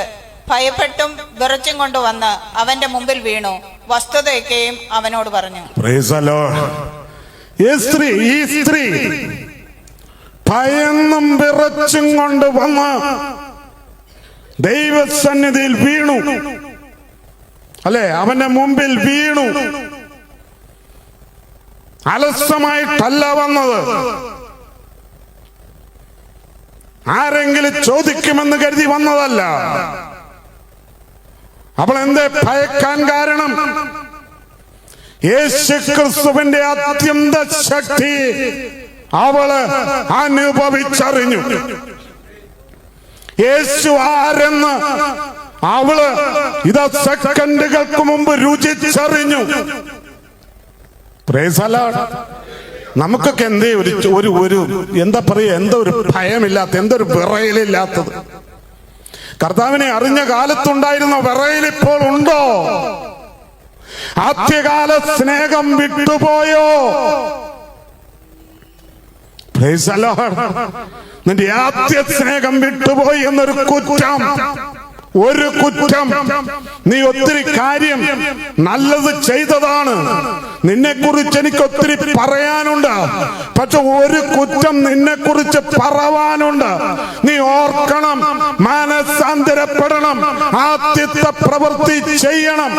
ഭയപ്പെട്ടും വിറച്ചും കൊണ്ടുവന്ന് അവന്റെ മുമ്പിൽ വീണു, വസ്തുതയൊക്കെയും അവനോട് പറഞ്ഞു. Price the Lord. ഈ സ്ത്രീ ഭയന്നും വിറച്ചും കൊണ്ട് വന്ന് ദൈവസന്നിധിയിൽ വീണു. അല്ലെ, അവന്റെ മുമ്പിൽ വീണു. അലസമായിട്ടല്ല വന്നത്. ആരെങ്കിലും ചോദിക്കുമെന്ന് കരുതി വന്നതല്ല. അവൾ എന്തേ ഭയക്കാൻ കാരണം? യേശുക്രിസ്തുവിന്റെ അത്യന്ത ശക്തി അവള് അനുഭവിച്ചറിഞ്ഞു. യേശു ആരെന്ന് അവള് ഇതാ സെക്കൻഡുകൾക്ക് മുമ്പ് രുചിച്ചറിഞ്ഞു. Price the Lord. നമുക്കൊക്കെ എന്തേ ഒരു എന്താ പറയുക, എന്തോ ഒരു ഭയമില്ലാത്ത, എന്തൊരു വിറയലില്ലാത്തത്. കർത്താവിനെ അറിഞ്ഞ കാലത്തുണ്ടായിരുന്ന വിറയൽ ഇപ്പോൾ ഉണ്ടോ? ആദ്യകാല സ്നേഹം വിട്ടുപോയോ? Price the Lord. നിന്റെ ആദ്യ സ്നേഹം വിട്ടുപോയി എന്നൊരു കുറ്റം, നീ ഒത്തിരി കാര്യം നല്ലത് ചെയ്തതാണ്. നിന്നെ കുറിച്ച് എനിക്ക് ഒത്തിരി പറയാനുണ്ട്. പക്ഷെ ഒരു കുറ്റം നിന്നെ കുറിച്ച് പറവാനുണ്ട്. നീ ഓർക്കണം, മാനസാന്തരപ്പെടണം, ആദ്യത്തെ പ്രവൃത്തി ചെയ്യണം.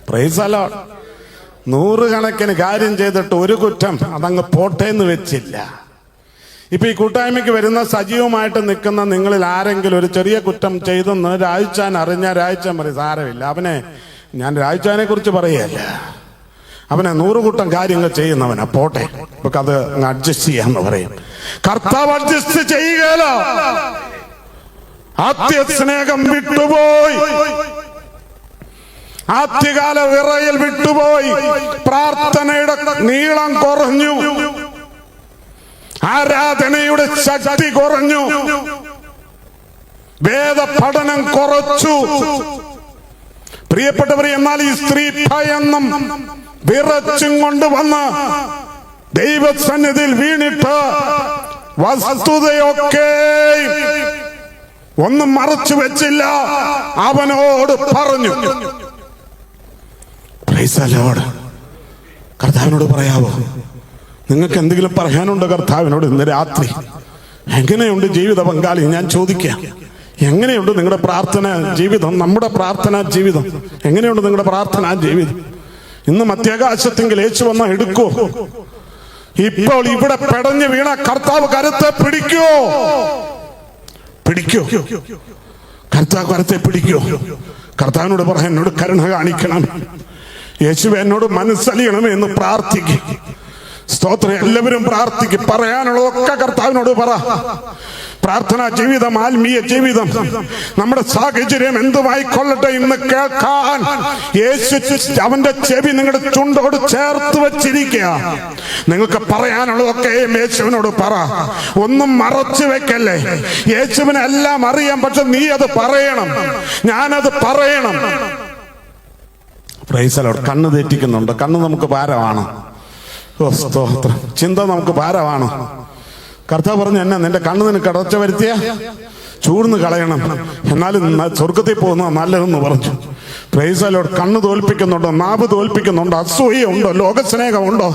Price the Lord. 100 കണക്കിന് കാര്യം ചെയ്തിട്ട് ഒരു കുറ്റം അതങ്ങ് പോട്ടേന്ന് വെച്ചില്ല. ഇപ്പൊ ഈ കൂട്ടായ്മയ്ക്ക് വരുന്ന സജീവമായിട്ട് നിൽക്കുന്ന നിങ്ങളിൽ ആരെങ്കിലും ഒരു ചെറിയ കുറ്റം ചെയ്തെന്ന് രാജുച്ചാൻ അറിഞ്ഞാൽ രാജുച്ചാൻ പറയും, സാരമില്ല, അവനെ, ഞാൻ രാജുച്ചാനെ കുറിച്ച് പറയുകയല്ല, അവനെ 100 കൂട്ടം കാര്യങ്ങൾ ചെയ്യുന്നവനാ, പോട്ടെ, നമുക്ക് അത് അഡ്ജസ്റ്റ് ചെയ്യാന്ന് പറയും. കർത്താവ് അഡ്ജസ്റ്റ് ചെയ്യുകയല്ലോ. ആദ്യ സ്നേഹം വിട്ടുപോയി, ആദ്യകാല വിറയൽ വിട്ടുപോയി, പ്രാർത്ഥനയുടെ നീളം കുറഞ്ഞു, ആരാധനയുടെ ശക്തി കുറഞ്ഞു, വേദ പഠനം കുറച്ചു. പ്രിയപ്പെട്ടവരെ, എന്നാൽ ഈ സ്ത്രീ ഭയന്നും വിറച്ചും കൊണ്ടുവന്ന് ദൈവസന്നിധിയിൽ വീണിട്ട് വസ്തുതയൊക്കെ ഒന്നും മറച്ചു വെച്ചില്ല, അവനോട് പറഞ്ഞു. Price the Lord. കർത്താവിനോട് പറയാവോ? നിങ്ങൾക്ക് എന്തെങ്കിലും പറയാനുണ്ടോ കർത്താവിനോട് ഇന്ന് രാത്രി? എങ്ങനെയുണ്ട് ജീവിത പങ്കാളി? ഞാൻ ചോദിക്കാം, എങ്ങനെയുണ്ട് നിങ്ങളുടെ പ്രാർത്ഥന ജീവിതം? നമ്മുടെ പ്രാർത്ഥനാ ജീവിതം എങ്ങനെയുണ്ട്? നിങ്ങളുടെ പ്രാർത്ഥനാ ജീവിതം ഇന്ന് മധ്യാകാശത്തെങ്കിൽ യേശു വന്ന എടുക്കോ? ഇപ്പോൾ ഇവിടെ പെടഞ്ഞു വീണ കർത്താവ് കരത്തെ പിടിക്കോ? കർത്താവ് കരത്തെ പിടിക്കോ? കർത്താവിനോട് പറയാൻ, എന്നോട് കരുണ കാണിക്കണം യേശു, എന്നോട് മനസ്സലിയണമേ എന്ന് പ്രാർത്ഥിക്കും. സ്തോത്രം. എല്ലാവരും പ്രാർത്ഥിക്കും. പറയാനുള്ളതൊക്കെ കർത്താവിനോട് പറ. പ്രാർത്ഥനാ ജീവിതം, ആത്മീയ ജീവിതം, നമ്മുടെ സാഹചര്യം എന്തുമായിക്കൊള്ളട്ടെ, ഇന്ന് കേൾക്കാൻ യേശു അവന്റെ ചെവി നിങ്ങളുടെ ചുണ്ടോട് ചേർത്ത് വെച്ചിരിക്കുക. നിങ്ങൾക്ക് പറയാനുള്ളതൊക്കെ യേശുവിനോട് പറ. ഒന്നും മറച്ചു വെക്കല്ലേ. യേശുവിന് എല്ലാം അറിയാം, പക്ഷെ നീ അത് പറയണം, ഞാനത് പറയണം. Price the Lord. കണ്ണ് തെറ്റിക്കുന്നുണ്ട്. കണ്ണ് നമുക്ക് ഭാരമാണ്. ഓ സ്തോത്രം. ചിന്ത നമുക്ക് ഭാരമാണ്. കർത്താവ് പറഞ്ഞു, എന്നെ നിന്റെ കണ്ണ് നിനക്ക് അടച്ച വരുത്തിയ ചൂർന്ന് കളയണം, എന്നാലും സ്വർഗത്തിൽ പോകുന്ന നല്ലതെന്ന് പറഞ്ഞു. Price the Lord. കണ്ണ് തോൽപ്പിക്കുന്നുണ്ടോ? നാവ് തോൽപ്പിക്കുന്നുണ്ടോ? അസൂയുണ്ടോ? ലോകസ്നേഹമുണ്ടോ?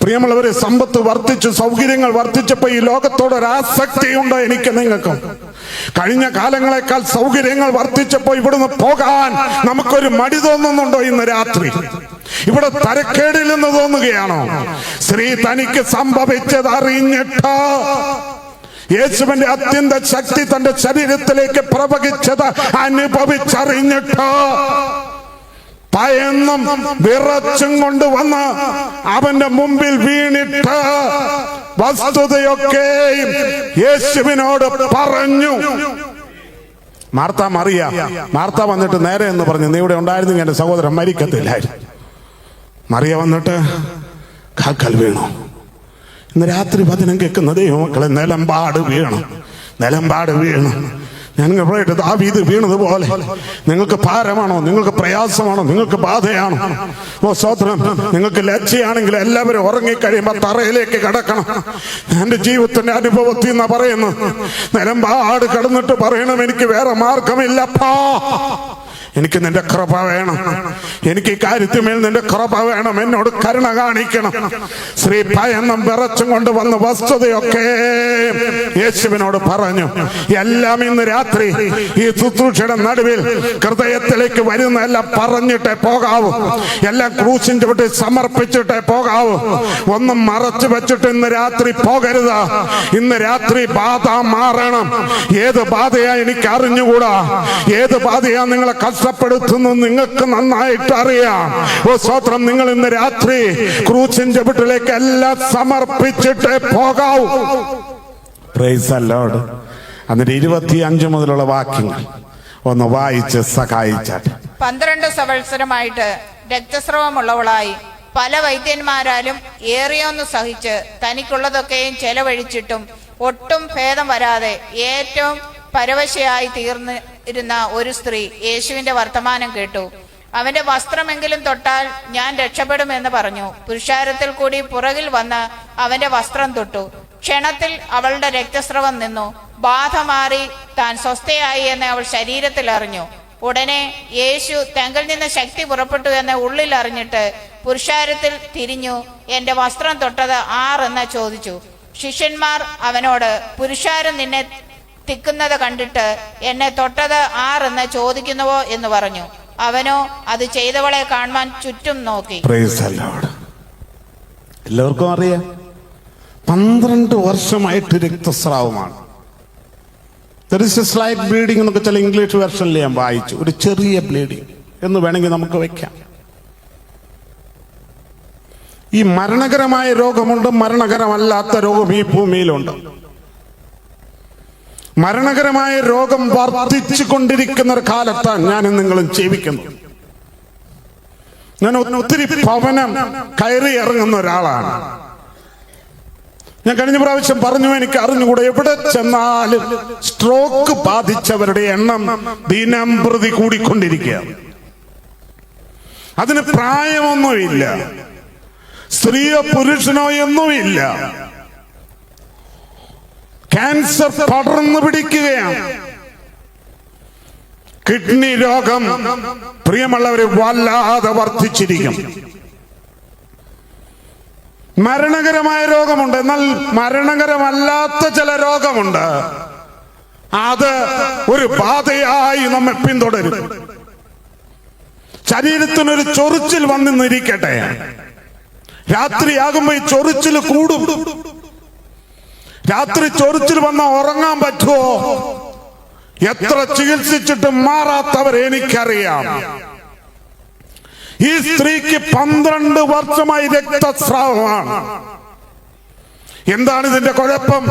പ്രിയമുള്ളവരെ, സമ്പത്ത് വർദ്ധിച്ചു, സൗകര്യങ്ങൾ വർദ്ധിച്ചപ്പോ ഈ ലോകത്തോടൊരാസക്തിയുണ്ടോ എനിക്ക് നിങ്ങൾക്കും? കഴിഞ്ഞ കാലങ്ങളെക്കാൾ സൗകര്യങ്ങൾ വർദ്ധിച്ചപ്പോ ഇവിടുന്ന് പോകാൻ നമുക്കൊരു മടി തോന്നുന്നുണ്ടോ? ഇന്ന് രാത്രി ഇവിടെ തരക്കേടിൽ നിന്ന് തോന്നുകയാണോ? സ്ത്രീ തനിക്ക് സംഭവിച്ചത് അറിഞ്ഞിട്ട് യേശുവിന്റെ അത്യന്ത ശക്തി തന്റെ ശരീരത്തിലേക്ക് പ്രവഹിച്ചത് അനുഭവിച്ചറിഞ്ഞിട്ട് ഭയന്നും വിറച്ചും കൊണ്ടുവന്ന് അവന്റെ മുമ്പിൽ വീണിട്ട് വസ്തുതയൊക്കെയും യേശുവിനോട് പറഞ്ഞു. മാർത്ത മറിയ. മാർത്ത വന്നിട്ട് നേരെ എന്ന് പറഞ്ഞു, നീ ഇവിടെ ഉണ്ടായിരുന്നെങ്കിൽ എന്റെ സഹോദരൻ മരിക്കത്തില്ലായിരുന്നു. മറിയ വന്നിട്ട് കാൽക്കൽ വീണു. ഇന്ന് രാത്രി വചനം കേൾക്കുന്ന ദൈവമക്കളെ, നിലമ്പാട് വീണം, നിലമ്പാട് വീണം. ഞാൻ പറയട്ടെ, ദാവീദ് വീണതുപോലെ നിങ്ങൾക്ക് ഭാരമാണോ? നിങ്ങൾക്ക് പ്രയാസമാണോ? നിങ്ങൾക്ക് ബാധയാണോ? ഓ സ്തോത്രം. നിങ്ങൾക്ക് ലജ്ജയാണെങ്കിൽ എല്ലാവരും ഉറങ്ങിക്കഴിയുമ്പോ തറയിലേക്ക് കിടക്കണം. എന്റെ ജീവിതത്തിന്റെ അനുഭവത്തിൽ നിന്നാ പറയുന്നു. നിലമ്പാട് കിടന്നിട്ട് പറയണം, എനിക്ക് വേറെ മാർഗമില്ലപ്പാ, എനിക്ക് നിന്റെ കൃപ വേണം, എനിക്ക് ഈ കാര്യത്തിന്മേൽ നിന്റെ കൃപ വേണം, എന്നോട് കരുണ കാണിക്കണം. സ്ത്രീ ഭയന്നും വിറച്ചും കൊണ്ട് വന്ന് വസ്തുതയൊക്കെ യേശുവിനോട് പറഞ്ഞു. എല്ലാം ഇന്ന് രാത്രി ഈ ശുശ്രൂഷയുടെ നടുവിൽ ഹൃദയത്തിലേക്ക് വരുന്ന എല്ലാം പറഞ്ഞിട്ടേ പോകാവൂ. എല്ലാം ക്രൂശിന്റെ വിട്ട് സമർപ്പിച്ചിട്ടേ പോകാവൂ. ഒന്നും മറച്ചു വെച്ചിട്ട് ഇന്ന് രാത്രി പോകരുത്. ഇന്ന് രാത്രി ബാധ മാറണം. ഏത് ബാധയാ എനിക്ക് അറിഞ്ഞുകൂടാ. ഏത് ബാധയാ നിങ്ങളെ കഷ്ടപ്പെടുത്തുന്നു നിങ്ങൾക്ക് നന്നായിട്ട് അറിയാം. ഓ സ്തോത്രം. നിങ്ങൾ ഇന്ന് രാത്രി ക്രൂശിന്റെ വീട്ടിലേക്ക് എല്ലാം സമർപ്പിച്ചിട്ടേ പോകാവൂ. Praise the Lord. എന്നിട്ട് 25 മുതലുള്ള വാക്യങ്ങൾ ഒന്ന് വായിച്ച് സഹായിച്ചാട്ടെ. 12 സംവത്സരമായിട്ട് രക്തസ്രവമുള്ളവളായി പല വൈദ്യന്മാരാലും ഏറിയൊന്നു സഹിച്ച് തനിക്കുള്ളതൊക്കെയും ചെലവഴിച്ചിട്ടും ഒട്ടും ഭേദം വരാതെ ഏറ്റവും പരവശയായി തീർന്നിരുന്ന ഒരു സ്ത്രീ യേശുവിന്റെ വർത്തമാനം കേട്ടു. അവന്റെ വസ്ത്രമെങ്കിലും തൊട്ടാൽ ഞാൻ രക്ഷപ്പെടുമെന്ന് പറഞ്ഞു. പുരുഷാരത്തിൽ കൂടി പുറകിൽ വന്ന് അവന്റെ വസ്ത്രം തൊട്ടു. ക്ഷണത്തിൽ അവളുടെ രക്തസ്രവം നിന്നു. ബാധ മാറി താൻ സ്വസ്ഥയായി എന്ന് അവൾ ശരീരത്തിൽ അറിഞ്ഞു. ഉടനെ യേശു തങ്കിൽ നിന്ന് ശക്തി പുറപ്പെട്ടു എന്ന് ഉള്ളിൽ അറിഞ്ഞിട്ട് പുരുഷാരത്തിൽ തിരിഞ്ഞു, എന്റെ വസ്ത്രം തൊട്ടത് ആരെന്ന് ചോദിച്ചു. ശിഷ്യന്മാർ അവനോട്, പുരുഷാരം നിന്നെ തിക്കുന്നത് കണ്ടിട്ട് എന്നെ തൊട്ടത് ആരെന്ന് ചോദിക്കുന്നുവോ എന്ന് പറഞ്ഞു. അവനോ അത് ചെയ്തവളെ കാണുവാൻ ചുറ്റും നോക്കി. എല്ലാവർക്കും അറിയാം, 12 വർഷമായിട്ട് രക്തസ്രാവമാണ്. സ്ലൈറ്റ് ബ്ലീഡിംഗ് എന്നൊക്കെ ചില ഇംഗ്ലീഷ് വെർഷനിൽ ഞാൻ വായിച്ചു. ഒരു ചെറിയ ബ്ലീഡിംഗ് എന്ന് വേണമെങ്കിൽ നമുക്ക് വെക്കാം. ഈ മരണകരമായ രോഗമുണ്ട്, മരണകരമല്ലാത്ത രോഗം ഈ ഭൂമിയിലുണ്ട്. മരണകരമായ രോഗം വർദ്ധിച്ചു കൊണ്ടിരിക്കുന്ന ഒരു കാലത്താണ് ഞാനും നിങ്ങളും ജീവിക്കുന്നു. ഞാൻ ഒത്തിരി ഭവനം കയറി ഇറങ്ങുന്ന ഒരാളാണ്. ഞാൻ കഴിഞ്ഞ പ്രാവശ്യം പറഞ്ഞു, എനിക്ക് അറിഞ്ഞുകൂടെ, എവിടെ ചെന്നാലും സ്ട്രോക്ക് ബാധിച്ചവരുടെ എണ്ണം ദിനം പ്രതി കൂടിക്കൊണ്ടിരിക്കുകയാണ്. അതിന് പ്രായമൊന്നുമില്ല, സ്ത്രീയോ പുരുഷനോ എന്നുമില്ല. ക്യാൻസർ പടർന്നു പിടിക്കുകയാണ്. കിഡ്നി രോഗം പ്രിയമുള്ളവരെ വല്ലാതെ വർദ്ധിച്ചിരിക്കും. മരണകരമായ രോഗമുണ്ട്, എന്നാൽ മരണകരമല്ലാത്ത ചില രോഗമുണ്ട്. അത് ഒരു ബാധയായി നമ്മെ പിന്തുടരും. ശരീരത്തിനൊരു ചൊറിച്ചിൽ വന്നിരിക്കട്ടെ, രാത്രിയാകുമ്പോ ഈ ചൊറിച്ചിൽ കൂടും. രാത്രി ചൊറിച്ചിൽ വന്ന ഉറങ്ങാൻ പറ്റുമോ? എത്ര ചികിത്സിച്ചിട്ടും മാറാത്തവരെ എനിക്കറിയാം. ഈ സ്ത്രീക്ക് 12 വർഷമായി രക്തസ്രാവമാണ്. എന്താണ് ഇതിന്റെ കുഴപ്പം?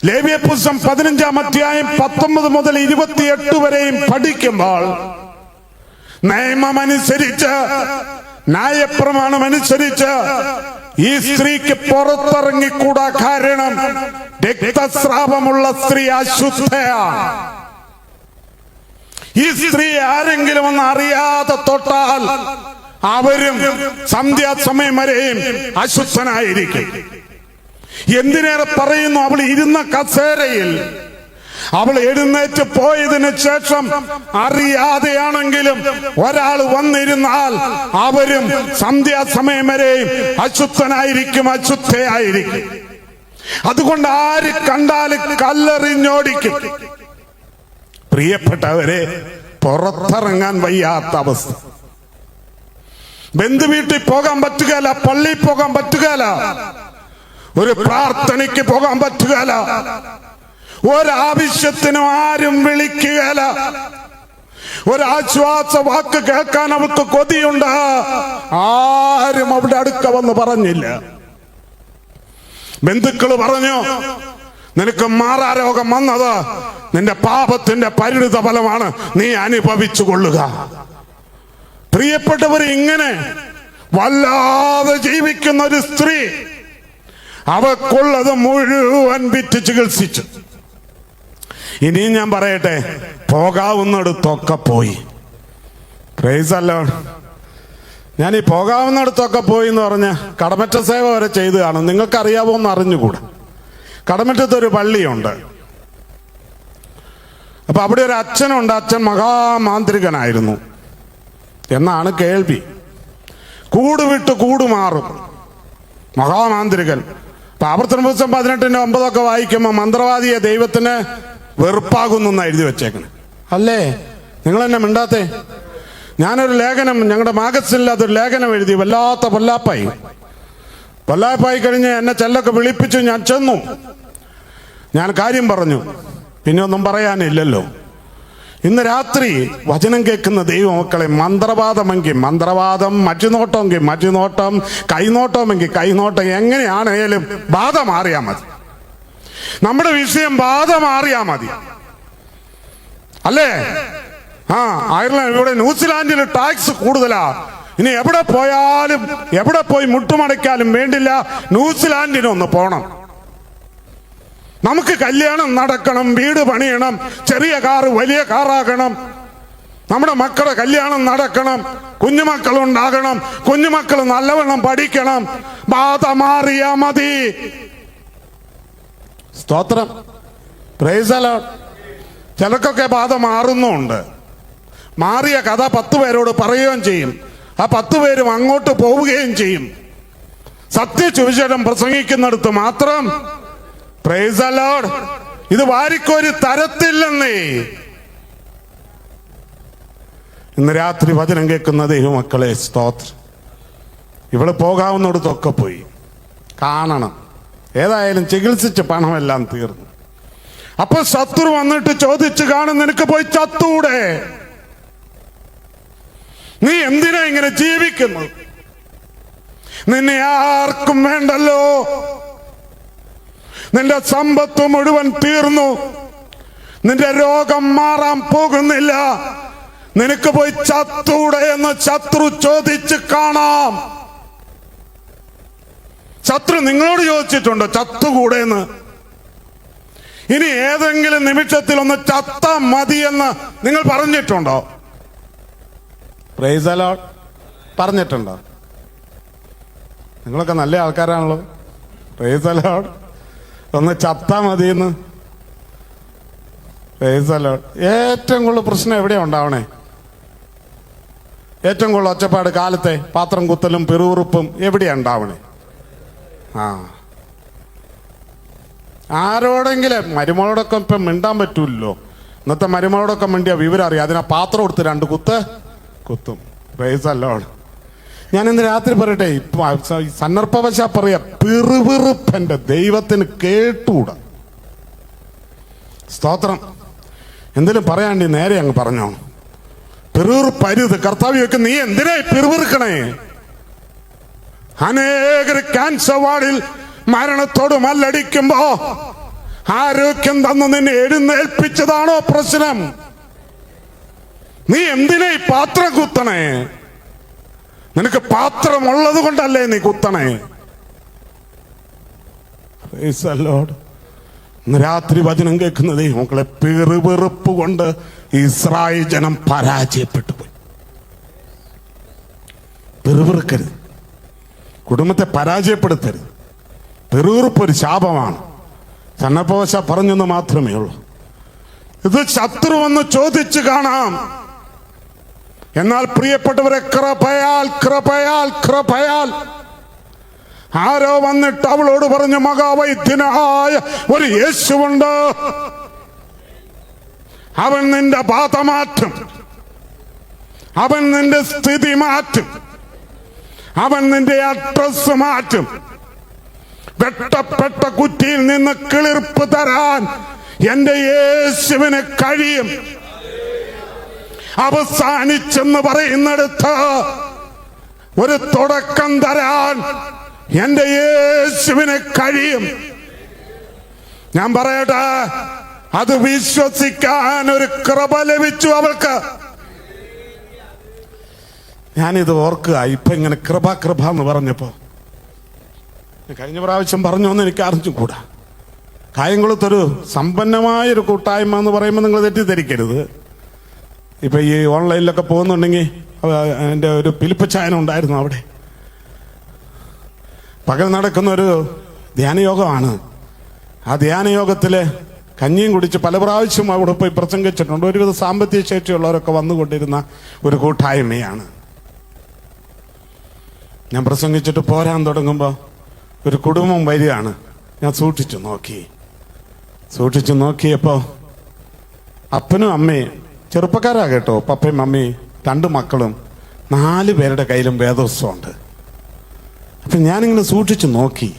ലേവ്യ പുസ്തകം 15-ാം അധ്യായം 19 മുതൽ 28 വരെയും പഠിക്കുമ്പോൾ നിയമമനുസരിച്ച്, ന്യായപ്രമാണമനുസരിച്ച് ഈ സ്ത്രീക്ക് പുറത്തിറങ്ങിക്കൂടാ. കാരണം രക്തസ്രാവമുള്ള സ്ത്രീ അശുദ്ധയാണ്. ഈ സ്ത്രീ ആരെങ്കിലും ഒന്ന് അറിയാതെ തൊട്ടാൽ അവരും സന്ധ്യാസമയം വരെയും അശുദ്ധനായിരിക്കും. എന്തിനേറെ പറയുന്നു, അവൾ ഇരുന്ന കസേരയിൽ അവൾ എഴുന്നേറ്റ് പോയതിനു ശേഷം അറിയാതെയാണെങ്കിലും ഒരാൾ വന്നിരുന്നാൽ അവരും സന്ധ്യാസമയം വരെയും അശുദ്ധനായിരിക്കും, അശുദ്ധയായിരിക്കും. അതുകൊണ്ട് ആര് കണ്ടാലും കല്ലെറിഞ്ഞോടിക്കും. പ്രിയപ്പെട്ടവരെ, പുറത്തിറങ്ങാൻ വയ്യാത്ത അവസ്ഥ. ബന്ധുവീട്ടിൽ പോകാൻ പറ്റുകയില്ല, പള്ളിയിൽ പോകാൻ പറ്റുകയില്ല, ഒരു പ്രാർത്ഥനയ്ക്ക് പോകാൻ പറ്റുകയില്ല, ഒരാവശ്യത്തിനും ആരും വിളിക്കുകയില്ല, ഒരാശ്വാസ വാക്ക് കേൾക്കാൻ അവർക്ക് കൊതിയുണ്ട്. ആരും അവിടെ അടുക്ക വന്ന് പറഞ്ഞില്ല. ബന്ധുക്കള് പറഞ്ഞു, നിനക്ക് മാറാരോഗം വന്നത് നിന്റെ പാപത്തിന്റെ പരിണിത ഫലമാണ്, നീ അനുഭവിച്ചു കൊള്ളുക. പ്രിയപ്പെട്ടവർ, ഇങ്ങനെ വല്ലാതെ ജീവിക്കുന്ന ഒരു സ്ത്രീ അവക്കുള്ളത് മുഴുവൻ വിറ്റ് ചികിത്സിച്ചു. ഇനിയും ഞാൻ പറയട്ടെ, പോകാവുന്നിടത്തൊക്കെ പോയി. Price the Lord. ഞാൻ ഈ പോകാവുന്നിടത്തൊക്കെ പോയി എന്ന് പറഞ്ഞ കടമറ്റ സേവ വരെ ചെയ്തു കാണും. നിങ്ങൾക്കറിയാവോ എന്ന് അറിഞ്ഞുകൂടാ. കടമറ്റത്തൊരു പള്ളിയുണ്ട്. അപ്പൊ അവിടെ ഒരു അച്ഛനുണ്ട്. അച്ഛൻ മഹാമാന്ത്രികനായിരുന്നു എന്നാണ് കേൾവി. കൂട് വിട്ട് കൂട് മാറും, മഹാമാന്ത്രികൻ. അപ്പൊ ആവർത്തന പുസ്തകം 18:9 വായിക്കുമ്പോൾ മന്ത്രവാദിയെ ദൈവത്തിന് വെറുപ്പാകുന്നു എന്ന് എഴുതി വെച്ചേക്കണം. അല്ലേ? നിങ്ങൾ എന്നെ മിണ്ടാത്തേ? ഞാനൊരു ലേഖനം, ഞങ്ങളുടെ മാഗസിനിൽ അതൊരു ലേഖനം എഴുതി. വല്ലാത്ത പൊല്ലാപ്പായി കഴിഞ്ഞ് എന്നെ ചെല്ലൊക്കെ വിളിപ്പിച്ചു. ഞാൻ ചെന്നു, ഞാൻ കാര്യം പറഞ്ഞു. പിന്നെ ഒന്നും പറയാനില്ലല്ലോ. ഇന്ന് രാത്രി വചനം കേൾക്കുന്ന ദൈവമക്കളെ, മന്ത്രവാദമെങ്കിൽ മന്ത്രവാദം, മറ്റുനോട്ടമെങ്കിൽ മറ്റുനോട്ടം, കൈനോട്ടമെങ്കിൽ കൈനോട്ടം, എങ്ങനെയാണേലും ബാധ മാറിയാൽ മതി. നമ്മുടെ വിഷയം ബാധ മാറിയാൽ മതി, അല്ലേ? അയർലൻഡ്, ഇവിടെ ന്യൂസിലാൻഡിൽ ടാക്സ് കൂടുതലാ. ഇനി എവിടെ പോയാലും, എവിടെ പോയി മുട്ടുമടക്കാലും വേണ്ടില്ല, ന്യൂസിലാൻഡിനൊന്ന് പോണം. നമുക്ക് കല്യാണം നടക്കണം, വീട് പണിയണം, ചെറിയ കാറ് വലിയ കാറാകണം, നമ്മുടെ മക്കളുടെ കല്യാണം നടക്കണം, കുഞ്ഞുമക്കളുണ്ടാകണം, കുഞ്ഞുമക്കൾ നല്ലവണ്ണം പഠിക്കണം. ബാധ മാറിയാ മതി. സ്തോത്രം. Praise the Lord. ചിലർക്കൊക്കെ ബാധ മാറുന്നുണ്ട്. മാറിയ കഥ 10 പേരോട് പറയുകയും ചെയ്യും. ആ 10 പേരും അങ്ങോട്ട് പോവുകയും ചെയ്യും. സത്യസുവിശേഷം പ്രസംഗിക്കുന്നിടത്ത് മാത്രം പ്രൈസ് ദി ലോർഡ് ഇത് വാരിക്കോരി തരത്തില്ലെന്നേ. ഇന്ന് രാത്രി വചനം കേൾക്കുന്ന ദൈവമക്കളെ, സ്തോത്രം. ഇവിടെ പോകാവുന്നിടത്തൊക്കെ പോയി കാണണം. ഏതായാലും ചികിത്സിച്ച് പണമെല്ലാം തീർന്നു. അപ്പൊ ശത്രു വന്നിട്ട് ചോദിച്ചു കാണും, നിനക്ക് പോയി ചത്തൂടെ? നീ എന്തിനാ ഇങ്ങനെ ജീവിക്കുന്നു? നിന്നെ ആർക്കും വേണ്ടല്ലോ, നിന്റെ സമ്പത്ത് മുഴുവൻ തീർന്നു, നിന്റെ രോഗം മാറാൻ പോകുന്നില്ല, നിനക്ക് പോയി ചത്തൂടെ എന്ന് ശത്രു ചോദിച്ച് കാണാം. ശത്രു നിങ്ങളോട് ചോദിച്ചിട്ടുണ്ടോ ചത്തുകൂടെ എന്ന്? ഇനി ഏതെങ്കിലും നിമിഷത്തിൽ ഒന്ന് ചത്ത മതിയെന്ന് നിങ്ങൾ പറഞ്ഞിട്ടുണ്ടോ? Price the Lord. പറഞ്ഞിട്ടുണ്ടോ? നിങ്ങളൊക്കെ നല്ല ആൾക്കാരാണല്ലോ. Price the Lord. ഒന്ന് ചത്താ മതിയെന്ന്. Price the Lord. ഏറ്റവും കൂടുതൽ പ്രശ്നം എവിടെയാ ഉണ്ടാവണേ? ഏറ്റവും കൂടുതൽ ഒച്ചപ്പാട് കാലത്തെ പാത്രം കുത്തലും പിറുപിറുപ്പും എവിടെയാ ഉണ്ടാവണേ? ആരോടെങ്കിലും മരുമകളോടൊക്കെ ഇപ്പം മിണ്ടാൻ പറ്റൂല്ലോ. ഇന്നത്തെ മരുമകളോടൊക്കെ മിണ്ടിയാ വിവരം അറിയാം. അതിനാ പാത്രം കൊടുത്ത് 2 കുത്തും. Price the Lord. ഞാൻ ഇന്ന് രാത്രി പറയട്ടെ, സന്ദർഭവശാ പറയാ, പിറുപിറുപ്പന്റെ ദൈവത്തിന് കേട്ടൂടാ. സ്തോത്രം. എന്തെങ്കിലും പറയാണ്ടി നേരെ അങ്ങ് പറഞ്ഞോ. പിറുപിറുപ്പരുത്. കർത്താവ് ചോദിക്കും, നീ എന്തിനായി പിറുപിറുക്കണേ? അനേകർ ക്യാൻസർ വാർഡിൽ മരണത്തോട് മല്ലടിക്കുമ്പോ ആരോഗ്യം തന്ന് നിന്നെ എഴുന്നേൽപ്പിച്ചതാണോ പ്രശ്നം? നീ എന്തിനാ ഈ പാത്രം കുത്തണേ? നിനക്ക് പാത്രമുള്ളത് കൊണ്ടല്ലേ നീ കുത്തണേ? Praise the Lord. ഇന്ന് രാത്രി വചനം കേൾക്കുന്നത് മക്കളെ, പിറുപിറുപ്പ് കൊണ്ട് ഇസ്രായേൽ ജനം പരാജയപ്പെട്ടു പോയി. പിറുപിറുക്കരുത്, കുടുംബത്തെ പരാജയപ്പെടുത്തരുത്. പിറുപിറുപ്പ് ഒരു ശാപമാണ്. സന്നപ്പോശ പറഞ്ഞെന്ന് മാത്രമേ ഉള്ളൂ. ഇത് ശത്രുവെന്ന് ചോദിച്ചു കാണാം. എന്നാൽ പ്രിയപ്പെട്ടവരെ, കൃപയാൽ കൃപയാൽ കൃപയാൽ ആരോ വന്നിട്ട് അവളോട് പറഞ്ഞു, മഹാവൈദ്യനായ ഒരു യേശുവുണ്ട്, അവൻ നിന്റെ ബാധ മാറ്റും, അവൻ നിന്റെ സ്ഥിതി മാറ്റും, അവൻ നിന്റെ അഡ്രസ് മാറ്റും. വെട്ടപ്പെട്ട കുറ്റിയിൽ നിന്ന് കിളിർപ്പ് തരാൻ എന്റെ യേശുവിന് കഴിയും. അവസാനിച്ചെന്ന് പറയുന്നിടത്ത് ഒരു തുടക്കം തരാൻ എന്റെ യേശുവിന് കഴിയും. ഞാൻ പറയട്ടെ, അത് വിശ്വസിക്കാൻ ഒരു കൃപ ലഭിച്ചു അവൾക്ക്. ഞാനിത് ഓർക്കുക, ഇപ്പൊ ഇങ്ങനെ കൃപ കൃപ എന്ന് പറഞ്ഞപ്പോ, കഴിഞ്ഞ പ്രാവശ്യം പറഞ്ഞു എന്ന് എനിക്ക് അറിഞ്ഞുകൂടാ. കായംകുളത്തൊരു സമ്പന്നമായൊരു കൂട്ടായ്മ എന്ന് പറയുമ്പോൾ നിങ്ങൾ തെറ്റിദ്ധരിക്കരുത്. ഇപ്പൊ ഈ ഓൺലൈനിലൊക്കെ പോകുന്നുണ്ടെങ്കിൽ എൻ്റെ ഒരു പിലിപ്പച്ചായന ഉണ്ടായിരുന്നു അവിടെ. പകൽ നടക്കുന്ന ഒരു ധ്യാനയോഗമാണ്. ആ ധ്യാനയോഗത്തില് കഞ്ഞിയും കുടിച്ച് പല പ്രാവശ്യം അവിടെ പോയി പ്രസംഗിച്ചിട്ടുണ്ട്. ഒരുവിധ സാമ്പത്തിക ശേഷിയുള്ളവരൊക്കെ വന്നുകൊണ്ടിരുന്ന ഒരു കൂട്ടായ്മയാണ്. ഞാൻ പ്രസംഗിച്ചിട്ട് പോരാൻ തുടങ്ങുമ്പോൾ ഒരു കുടുംബം വരികയാണ്. ഞാൻ സൂക്ഷിച്ചു നോക്കിയപ്പോ അപ്പനും അമ്മയും ചെറുപ്പക്കാരാ കേട്ടോ, പപ്പയും അമ്മയും 2 മക്കളും 4 പേരുടെ കയ്യിലും വേദോത്സവമുണ്ട്. അപ്പൊ ഞാനിങ്ങനെ സൂക്ഷിച്ചു നോക്കി.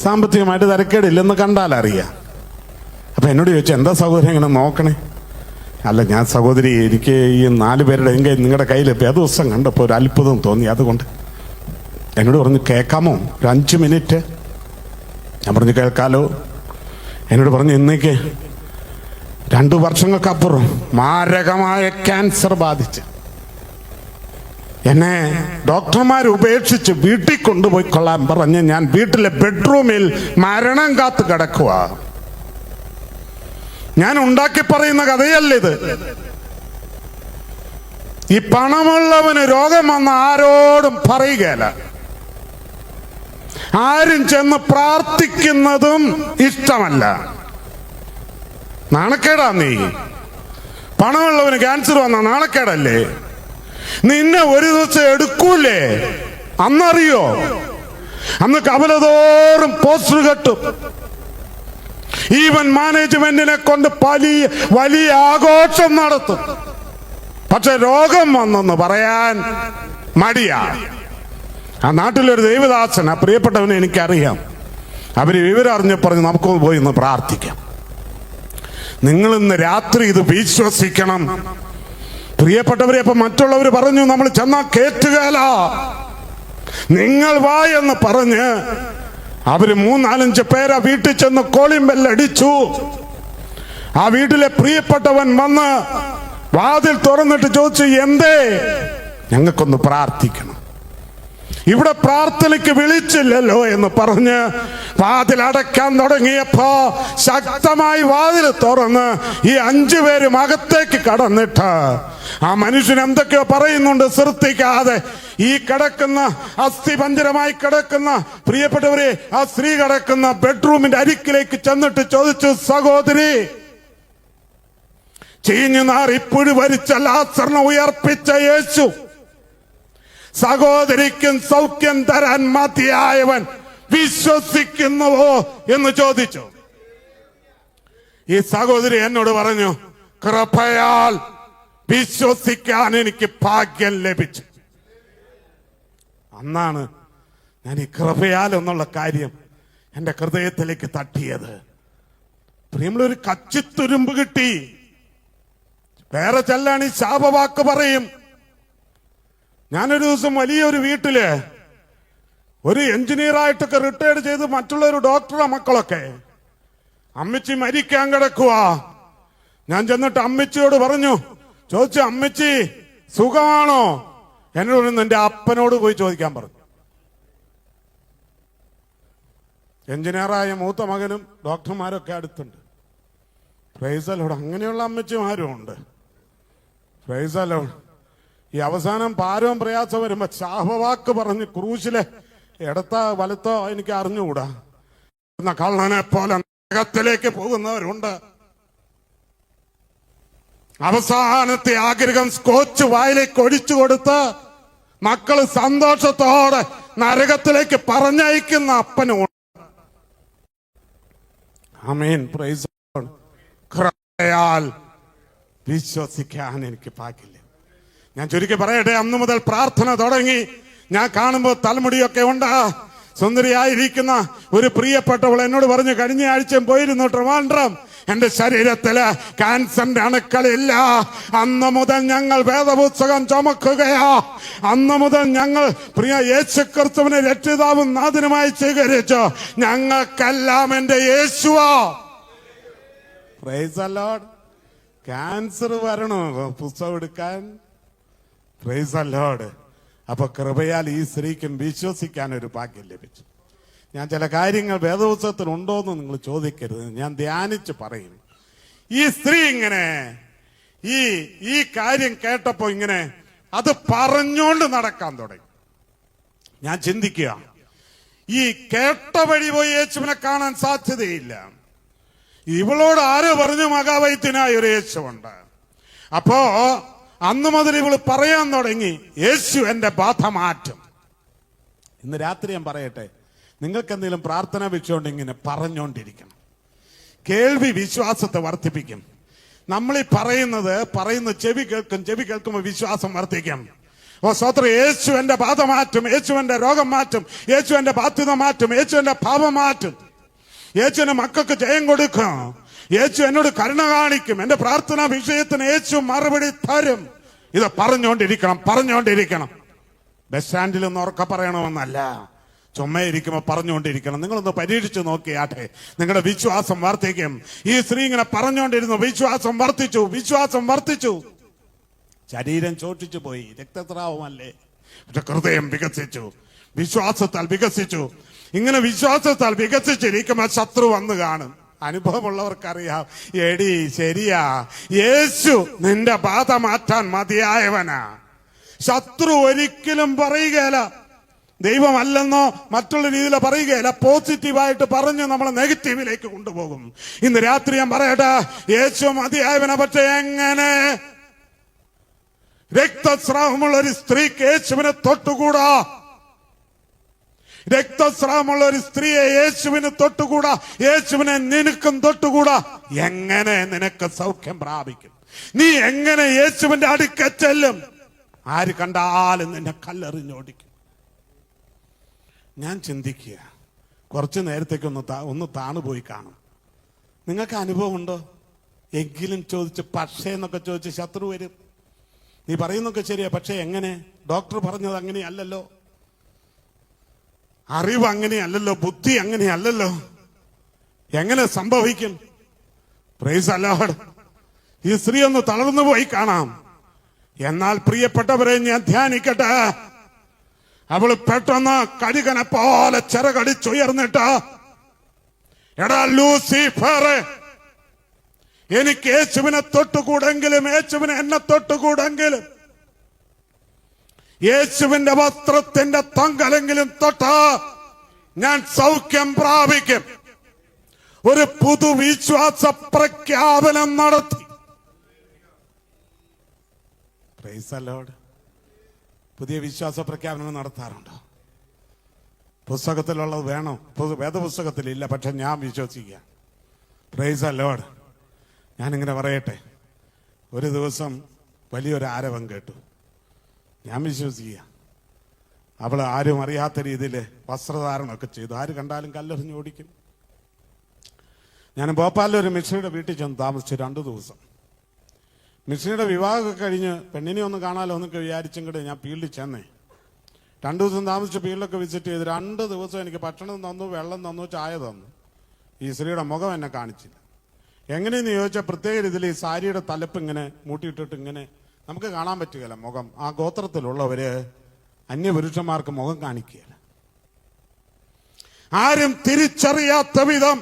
സാമ്പത്തികമായിട്ട് തരക്കേടില്ലെന്ന് കണ്ടാലറിയാം. അപ്പൊ എന്നോട് ചോദിച്ചു, എന്താ സഹോദരി ഇങ്ങനെ നോക്കണേ? അല്ല, ഞാൻ സഹോദരി, എനിക്ക് ഈ 4 പേരുടെ നിങ്ങളുടെ കയ്യിൽ വേദോത്സവം കണ്ടപ്പോൾ ഒരു അത്ഭുതം തോന്നി, അതുകൊണ്ട്. എന്നോട് പറഞ്ഞു, കേൾക്കാമോ ഒരു 5 മിനിറ്റ്? ഞാൻ പറഞ്ഞു, കേൾക്കാലോ. എന്നോട് പറഞ്ഞു, ഇന്നേക്ക് 2 വർഷങ്ങൾക്കപ്പുറം മാരകമായ ക്യാൻസർ ബാധിച്ച് എന്നെ ഡോക്ടർമാർ ഉപേക്ഷിച്ച് വീട്ടിൽ കൊണ്ടുപോയി കൊള്ളാൻ പറഞ്ഞ് ഞാൻ വീട്ടിലെ ബെഡ്റൂമിൽ മരണം കാത്ത് കിടക്കുക. ഞാൻ ഉണ്ടാക്കി പറയുന്ന കഥയല്ലിത്. ഈ പണമുള്ളവന് രോഗം വന്ന ആരോടും പറയുകയല്ല, ആരും ചെന്ന് പ്രാർത്ഥിക്കുന്നതും ഇഷ്ടമല്ല. നാണക്കേടാ. നീ പണമുള്ളവന് ക്യാൻസർ വന്ന നാണക്കേടല്ലേ? നിന്നെ ഒരു ദിവസം എടുക്കൂലേ? അന്നറിയോ? അന്ന് കവലതോറും പോസ്റ്റർ കെട്ടും. ഈവൻ മാനേജ്മെന്റിനെ കൊണ്ട് വലിയ ആഘോഷം നടത്തും. പക്ഷെ രോഗം വന്നെന്ന് പറയാൻ മടിയാ. ആ നാട്ടിലൊരു ദൈവദാസൻ, ആ പ്രിയപ്പെട്ടവനെ എനിക്കറിയാം. അവര് വിവരം അറിഞ്ഞ് പറഞ്ഞു, നമുക്ക് പോയി ഒന്ന് പ്രാർത്ഥിക്കാം. നിങ്ങൾ ഇന്ന് രാത്രി ഇത് വിശ്വസിക്കണം പ്രിയപ്പെട്ടവരെ. അപ്പൊ മറ്റുള്ളവർ പറഞ്ഞു, നമ്മൾ ചെന്നാ കേറ്റുകയല്ല, നിങ്ങൾ വാ എന്ന് പറഞ്ഞ് അവര് 3-4 പേര് ആ വീട്ടിൽ ചെന്ന് കോളിംഗ് ബെല്ലടിച്ചു. ആ വീട്ടിലെ പ്രിയപ്പെട്ടവൻ വന്ന് വാതിൽ തുറന്നിട്ട് ചോദിച്ചു, എന്തേ? ഞങ്ങൾക്കൊന്ന് പ്രാർത്ഥിക്കണം. ഇവിടെ പ്രാർത്ഥനയ്ക്ക് വിളിച്ചില്ലല്ലോ എന്ന് പറഞ്ഞ് വാതിൽ അടയ്ക്കാൻ തുടങ്ങിയപ്പോ ശക്തമായി വാതിൽ തുറന്ന് ഈ 5 പേരും അകത്തേക്ക് കടന്നിട്ട് ആ മനുഷ്യൻ എന്തൊക്കെയോ പറയുന്നുണ്ട് ശ്രദ്ധിക്കാതെ. ഈ കിടക്കുന്ന അസ്ഥിപഞ്ജരമായി കിടക്കുന്ന പ്രിയപ്പെട്ടവരെ, ആ സ്ത്രീ കിടക്കുന്ന ബെഡ്റൂമിന്റെ അരിക്കിലേക്ക് ചെന്നിട്ട് ചോദിച്ചു, സഹോദരി, ചീഞ്ഞു നാറി പുഴു വരിച്ച ലാസറിനെ ഉയർപ്പിച്ച യേശു സഹോദരിക്കും സൗഖ്യം തരാൻ മതിയായവൻ വിശ്വസിക്കുന്നുവോ എന്ന് ചോദിച്ചു. ഈ സഹോദരി എന്നോട് പറഞ്ഞു, കൃപയാൽ വിശ്വസിക്കാൻ എനിക്ക് ഭാഗ്യം ലഭിച്ചു. അന്നാണ് ഞാൻ ഈ കൃപയാൽ എന്നുള്ള കാര്യം എന്റെ ഹൃദയത്തിലേക്ക് തട്ടിയത്. പ്രിയമുള്ളൊരു കച്ചിത്തുരുമ്പ് കിട്ടി. വേറെ ചെല്ലാണി ശാപവാക്ക് പറയും. ഞാനൊരു ദിവസം വലിയൊരു വീട്ടില് ഒരു എഞ്ചിനീയറായിട്ടൊക്കെ റിട്ടയർഡ് ചെയ്ത് മറ്റുള്ളൊരു ഡോക്ടറുടെ മക്കളൊക്കെ അമ്മച്ചി മരിക്കാൻ കിടക്കുക. ഞാൻ ചെന്നിട്ട് അമ്മച്ചിയോട് പറഞ്ഞു, ചോദിച്ചു, അമ്മച്ചി സുഖമാണോ? എന്നോട് എന്റെ അപ്പനോട് പോയി ചോദിക്കാൻ പറഞ്ഞു. എഞ്ചിനീയറായ മൂത്ത മകനും ഡോക്ടർമാരൊക്കെ അടുത്തുണ്ട്. Price the Lord. അങ്ങനെയുള്ള അമ്മച്ചിമാരും ഉണ്ട്. Price the Lord. ഈ അവസാനം ഭാരവും പ്രയാസം വരുമ്പോ ശാപവാക്ക് പറഞ്ഞ് ക്രൂശിലെ ഇടത്തോ വലത്തോ എനിക്ക് അറിഞ്ഞുകൂടാ കള്ളനെ പോലെ നരകത്തിലേക്ക് പോകുന്നവരുണ്ട്. അവസാനത്തെ ആഗ്രഹം സ്കോച്ച് വായിലേക്ക് ഒഴിച്ചു കൊടുത്ത് മക്കള് സന്തോഷത്തോടെ നരകത്തിലേക്ക് പറഞ്ഞയക്കുന്ന അപ്പനും. ആമേൻ. Praise the Lord. കൃപയാൽ വിശ്വസിക്കാൻ എനിക്ക് ഭാഗ്യമില്ല. ഞാൻ ചുരുക്കി പറയട്ടെ, അന്നു മുതൽ പ്രാർത്ഥന തുടങ്ങി. ഞാൻ കാണുമ്പോൾ തലമുടിയൊക്കെ ഉണ്ട്. സുന്ദരിയായിരിക്കുന്ന ഒരു പ്രിയപ്പെട്ടവൾ എന്നോട് പറഞ്ഞു, കഴിഞ്ഞ ആഴ്ചയും പോയിരുന്നു ട്രിവാൻഡ്രം, എന്റെ ശരീരത്തില് ക്യാൻസറിന്റെ അണുക്കളില്ല. അന്ന് മുതൽ ഞങ്ങൾ വേദപുസ്തകം ചുമക്കുകയാ. അന്ന് മുതൽ ഞങ്ങൾ പ്രിയ യേശുക്രിസ്തുവിനെ രക്ഷിതാവും നാഥനുമായി സ്വീകരിച്ചു. ഞങ്ങൾക്കെല്ലാം എന്റെ യേശുവാ. Praise the Lord. ക്യാൻസർ വരണോ പുസ്തകം എടുക്കാൻ? Praise the Lord. അപ്പൊ കൃപയാൽ ഈ സ്ത്രീക്കും വിശ്വസിക്കാൻ ഒരു ഭാഗ്യം ലഭിച്ചു. ഞാൻ ചില കാര്യങ്ങൾ വേദപുസ്തകത്തിൽ ഉണ്ടോന്ന് നിങ്ങൾ ചോദിക്കരുത്, ഞാൻ ധ്യാനിച്ച് പറയും. ഈ സ്ത്രീ ഇങ്ങനെ ഈ കാര്യം കേട്ടപ്പോ ഇങ്ങനെ അത് പറഞ്ഞോണ്ട് നടക്കാൻ തുടങ്ങി. ഞാൻ ചിന്തിക്കുക, ഈ കേട്ട വഴി പോയി യേശുവിനെ കാണാൻ സാധ്യതയില്ല. ഇവളോട് ആര് പറഞ്ഞു മഹാവൈദ്യനായ ഒരു യേശുവുണ്ട്? അപ്പോ അന്ന് മുതൽ ഇവള് പറയാൻ തുടങ്ങി, യേശു എന്റെ ബാധ മാറ്റും. ഇന്ന് രാത്രി ഞാൻ പറയട്ടെ, നിങ്ങൾക്ക് എന്തെങ്കിലും പ്രാർത്ഥന വെച്ചുകൊണ്ട് ഇങ്ങനെ പറഞ്ഞുകൊണ്ടിരിക്കണം. കേൾവി വിശ്വാസത്തെ വർദ്ധിപ്പിക്കും. നമ്മളീ പറയുന്ന ചെവി കേൾക്കുമ്പോൾ വിശ്വാസം വർദ്ധിക്കും. ഓ സ്വത്രം, യേശു എന്റെ ബാധ മാറ്റും, യേശു എന്റെ രോഗം മാറ്റും, യേശു എന്റെ ബാധ്യത മാറ്റും, യേശു എന്റെ പാപം മാറ്റും, യേശു എന്റെ മക്കൾക്ക് ജയം കൊടുക്കും, യേശു എന്നോട് കരുണ കാണിക്കും, എന്റെ പ്രാർത്ഥനാ വിഷയത്തിന് യേശു മറുപടി തരും. ഇത് പറഞ്ഞുകൊണ്ടിരിക്കണം. ബസ് സ്റ്റാൻഡിൽ ഒന്ന് ഉറക്കെ പറയണമെന്നല്ല, ചുമ്മയിരിക്കുമ്പോൾ പറഞ്ഞുകൊണ്ടിരിക്കണം. നിങ്ങളൊന്ന് പരീക്ഷിച്ച് നോക്കിയാട്ടെ, നിങ്ങളുടെ വിശ്വാസം വർദ്ധിക്കും. ഈ സ്ത്രീ ഇങ്ങനെ പറഞ്ഞുകൊണ്ടിരുന്നു, വിശ്വാസം വർദ്ധിച്ചു. ശരീരം ചോട്ടിച്ചു പോയി, രക്തസ്രാവമല്ലേ, പക്ഷെ ഹൃദയം വികസിച്ചു, വിശ്വാസത്താൽ വികസിച്ചു. ഇങ്ങനെ വിശ്വാസത്താൽ വികസിച്ചിരിക്കുമ്പോൾ ശത്രു വന്നു കാണും. അനുഭവമുള്ളവർക്കറിയാം, എടി ശരിയാ, യേശു നിന്റെ ബാധ മാറ്റാൻ മതിയായവനാ. ശത്രു ഒരിക്കലും പറയുകയില്ല ദൈവമല്ലെന്നോ മറ്റുള്ള രീതിയിൽ പറയുകയില്ല. പോസിറ്റീവായിട്ട് പറഞ്ഞ് നമ്മളെ നെഗറ്റീവിലേക്ക് കൊണ്ടുപോകും. ഇന്ന് രാത്രി ഞാൻ പറയട്ടെ, യേശു മതിയായവനാ. പക്ഷെ എങ്ങനെ? രക്തസ്രാവമുള്ള ഒരു സ്ത്രീക്ക് യേശുവിനെ തൊട്ടുകൂടാ. രക്തസ്രാവമുള്ള ഒരു സ്ത്രീയെ യേശുവിന് തൊട്ടുകൂടാ. യേശുവിനെ നിനക്കും തൊട്ടുകൂടാ. എങ്ങനെ നിനക്ക് സൗഖ്യം പ്രാപിക്കും? നീ എങ്ങനെ യേശുവിന്റെ അടുക്ക ചെല്ലും? ആര് കണ്ടാലും നിന്നെ കല്ലെറിഞ്ഞോടിക്കും. ഞാൻ ചിന്തിക്കുക, കുറച്ചു നേരത്തേക്ക് ഒന്ന് താണുപോയി കാണും. നിങ്ങൾക്ക് അനുഭവം ഉണ്ടോ? എങ്കിലും ചോദിച്ച് പക്ഷേ എന്നൊക്കെ ചോദിച്ച് ശത്രു വരും. നീ പറയുന്നൊക്കെ ശരിയാ, പക്ഷെ എങ്ങനെ? ഡോക്ടർ പറഞ്ഞത് അങ്ങനെയല്ലല്ലോ, അറിവ് അങ്ങനെയല്ലല്ലോ, ബുദ്ധി അങ്ങനെയല്ലല്ലോ, എങ്ങനെ സംഭവിക്കും? Price the Lord. ഈ സ്ത്രീ ഒന്ന് തളർന്നു പോയി കാണാം. എന്നാൽ പ്രിയപ്പെട്ടവരെ, ഞാൻ ധ്യാനിക്കട്ടെ, അവള് പെട്ടെന്ന് കഴുകനെ പോലെ ചിറകടിച്ചുയർന്നിട്ട്, എടാ ലൂസിഫർ, എനിക്ക് യേശുവിനെ തൊട്ടുകൂടെങ്കിലും, യേശുവിനെ എന്നെ തൊട്ടുകൂടെങ്കിലും, യേശുവിന്റെ വസ്ത്രത്തിന്റെ തങ്കലെങ്കിലും തൊട്ട് ഞാൻ സൗഖ്യം പ്രാപിക്കും. ഒരു പുതുവിശ്വാസ പ്രഖ്യാപനം നടത്തി. Price the Lord. പുതിയ വിശ്വാസ പ്രഖ്യാപനം നടത്താറുണ്ടോ? പുസ്തകത്തിലുള്ളത് വേണോ? വേദപുസ്തകത്തിലില്ല, പക്ഷെ ഞാൻ വിശ്വസിക്കുക. Price the Lord. ഞാനിങ്ങനെ പറയട്ടെ, ഒരു ദിവസം വലിയൊരു ആരവം കേട്ടു. ഞാൻ വിശ്വസിക്കുക, അവൾ ആരും അറിയാത്ത രീതിയിൽ വസ്ത്രധാരണമൊക്കെ ചെയ്തു. ആര് കണ്ടാലും കല്ലെറിഞ്ഞ് ഓടിക്കും. ഞാൻ ഭോപ്പാലിൽ ഒരു മിശ്രയുടെ വീട്ടിൽ ചെന്ന് താമസിച്ചു 2 ദിവസം. മിസ്സിയുടെ വിവാഹമൊക്കെ കഴിഞ്ഞ് പെണ്ണിനെ ഒന്ന് കാണാലോ എന്നൊക്കെ വിചാരിച്ചെങ്കിൽ ഞാൻ ഫീൽഡിൽ ചെന്നേ. 2 ദിവസം താമസിച്ച് ഫീൽഡൊക്കെ വിസിറ്റ് ചെയ്ത് 2 ദിവസം എനിക്ക് ഭക്ഷണം തന്നു, വെള്ളം തന്നു, ചായ തന്നു. ഈ സ്ത്രീയുടെ മുഖം എന്നെ കാണിച്ചില്ല. എങ്ങനെയെന്ന് ചോദിച്ചാൽ പ്രത്യേക രീതിയിൽ ഈ സാരിയുടെ തലപ്പ് ഇങ്ങനെ മൂട്ടിയിട്ടിട്ട് ഇങ്ങനെ നമുക്ക് കാണാൻ പറ്റുകയില്ല മുഖം. ആ ഗോത്രത്തിലുള്ളവര് അന്യപുരുഷന്മാർക്ക് മുഖം കാണിക്കുകയില്ല. ആരും തിരിച്ചറിയാത്ത വിധം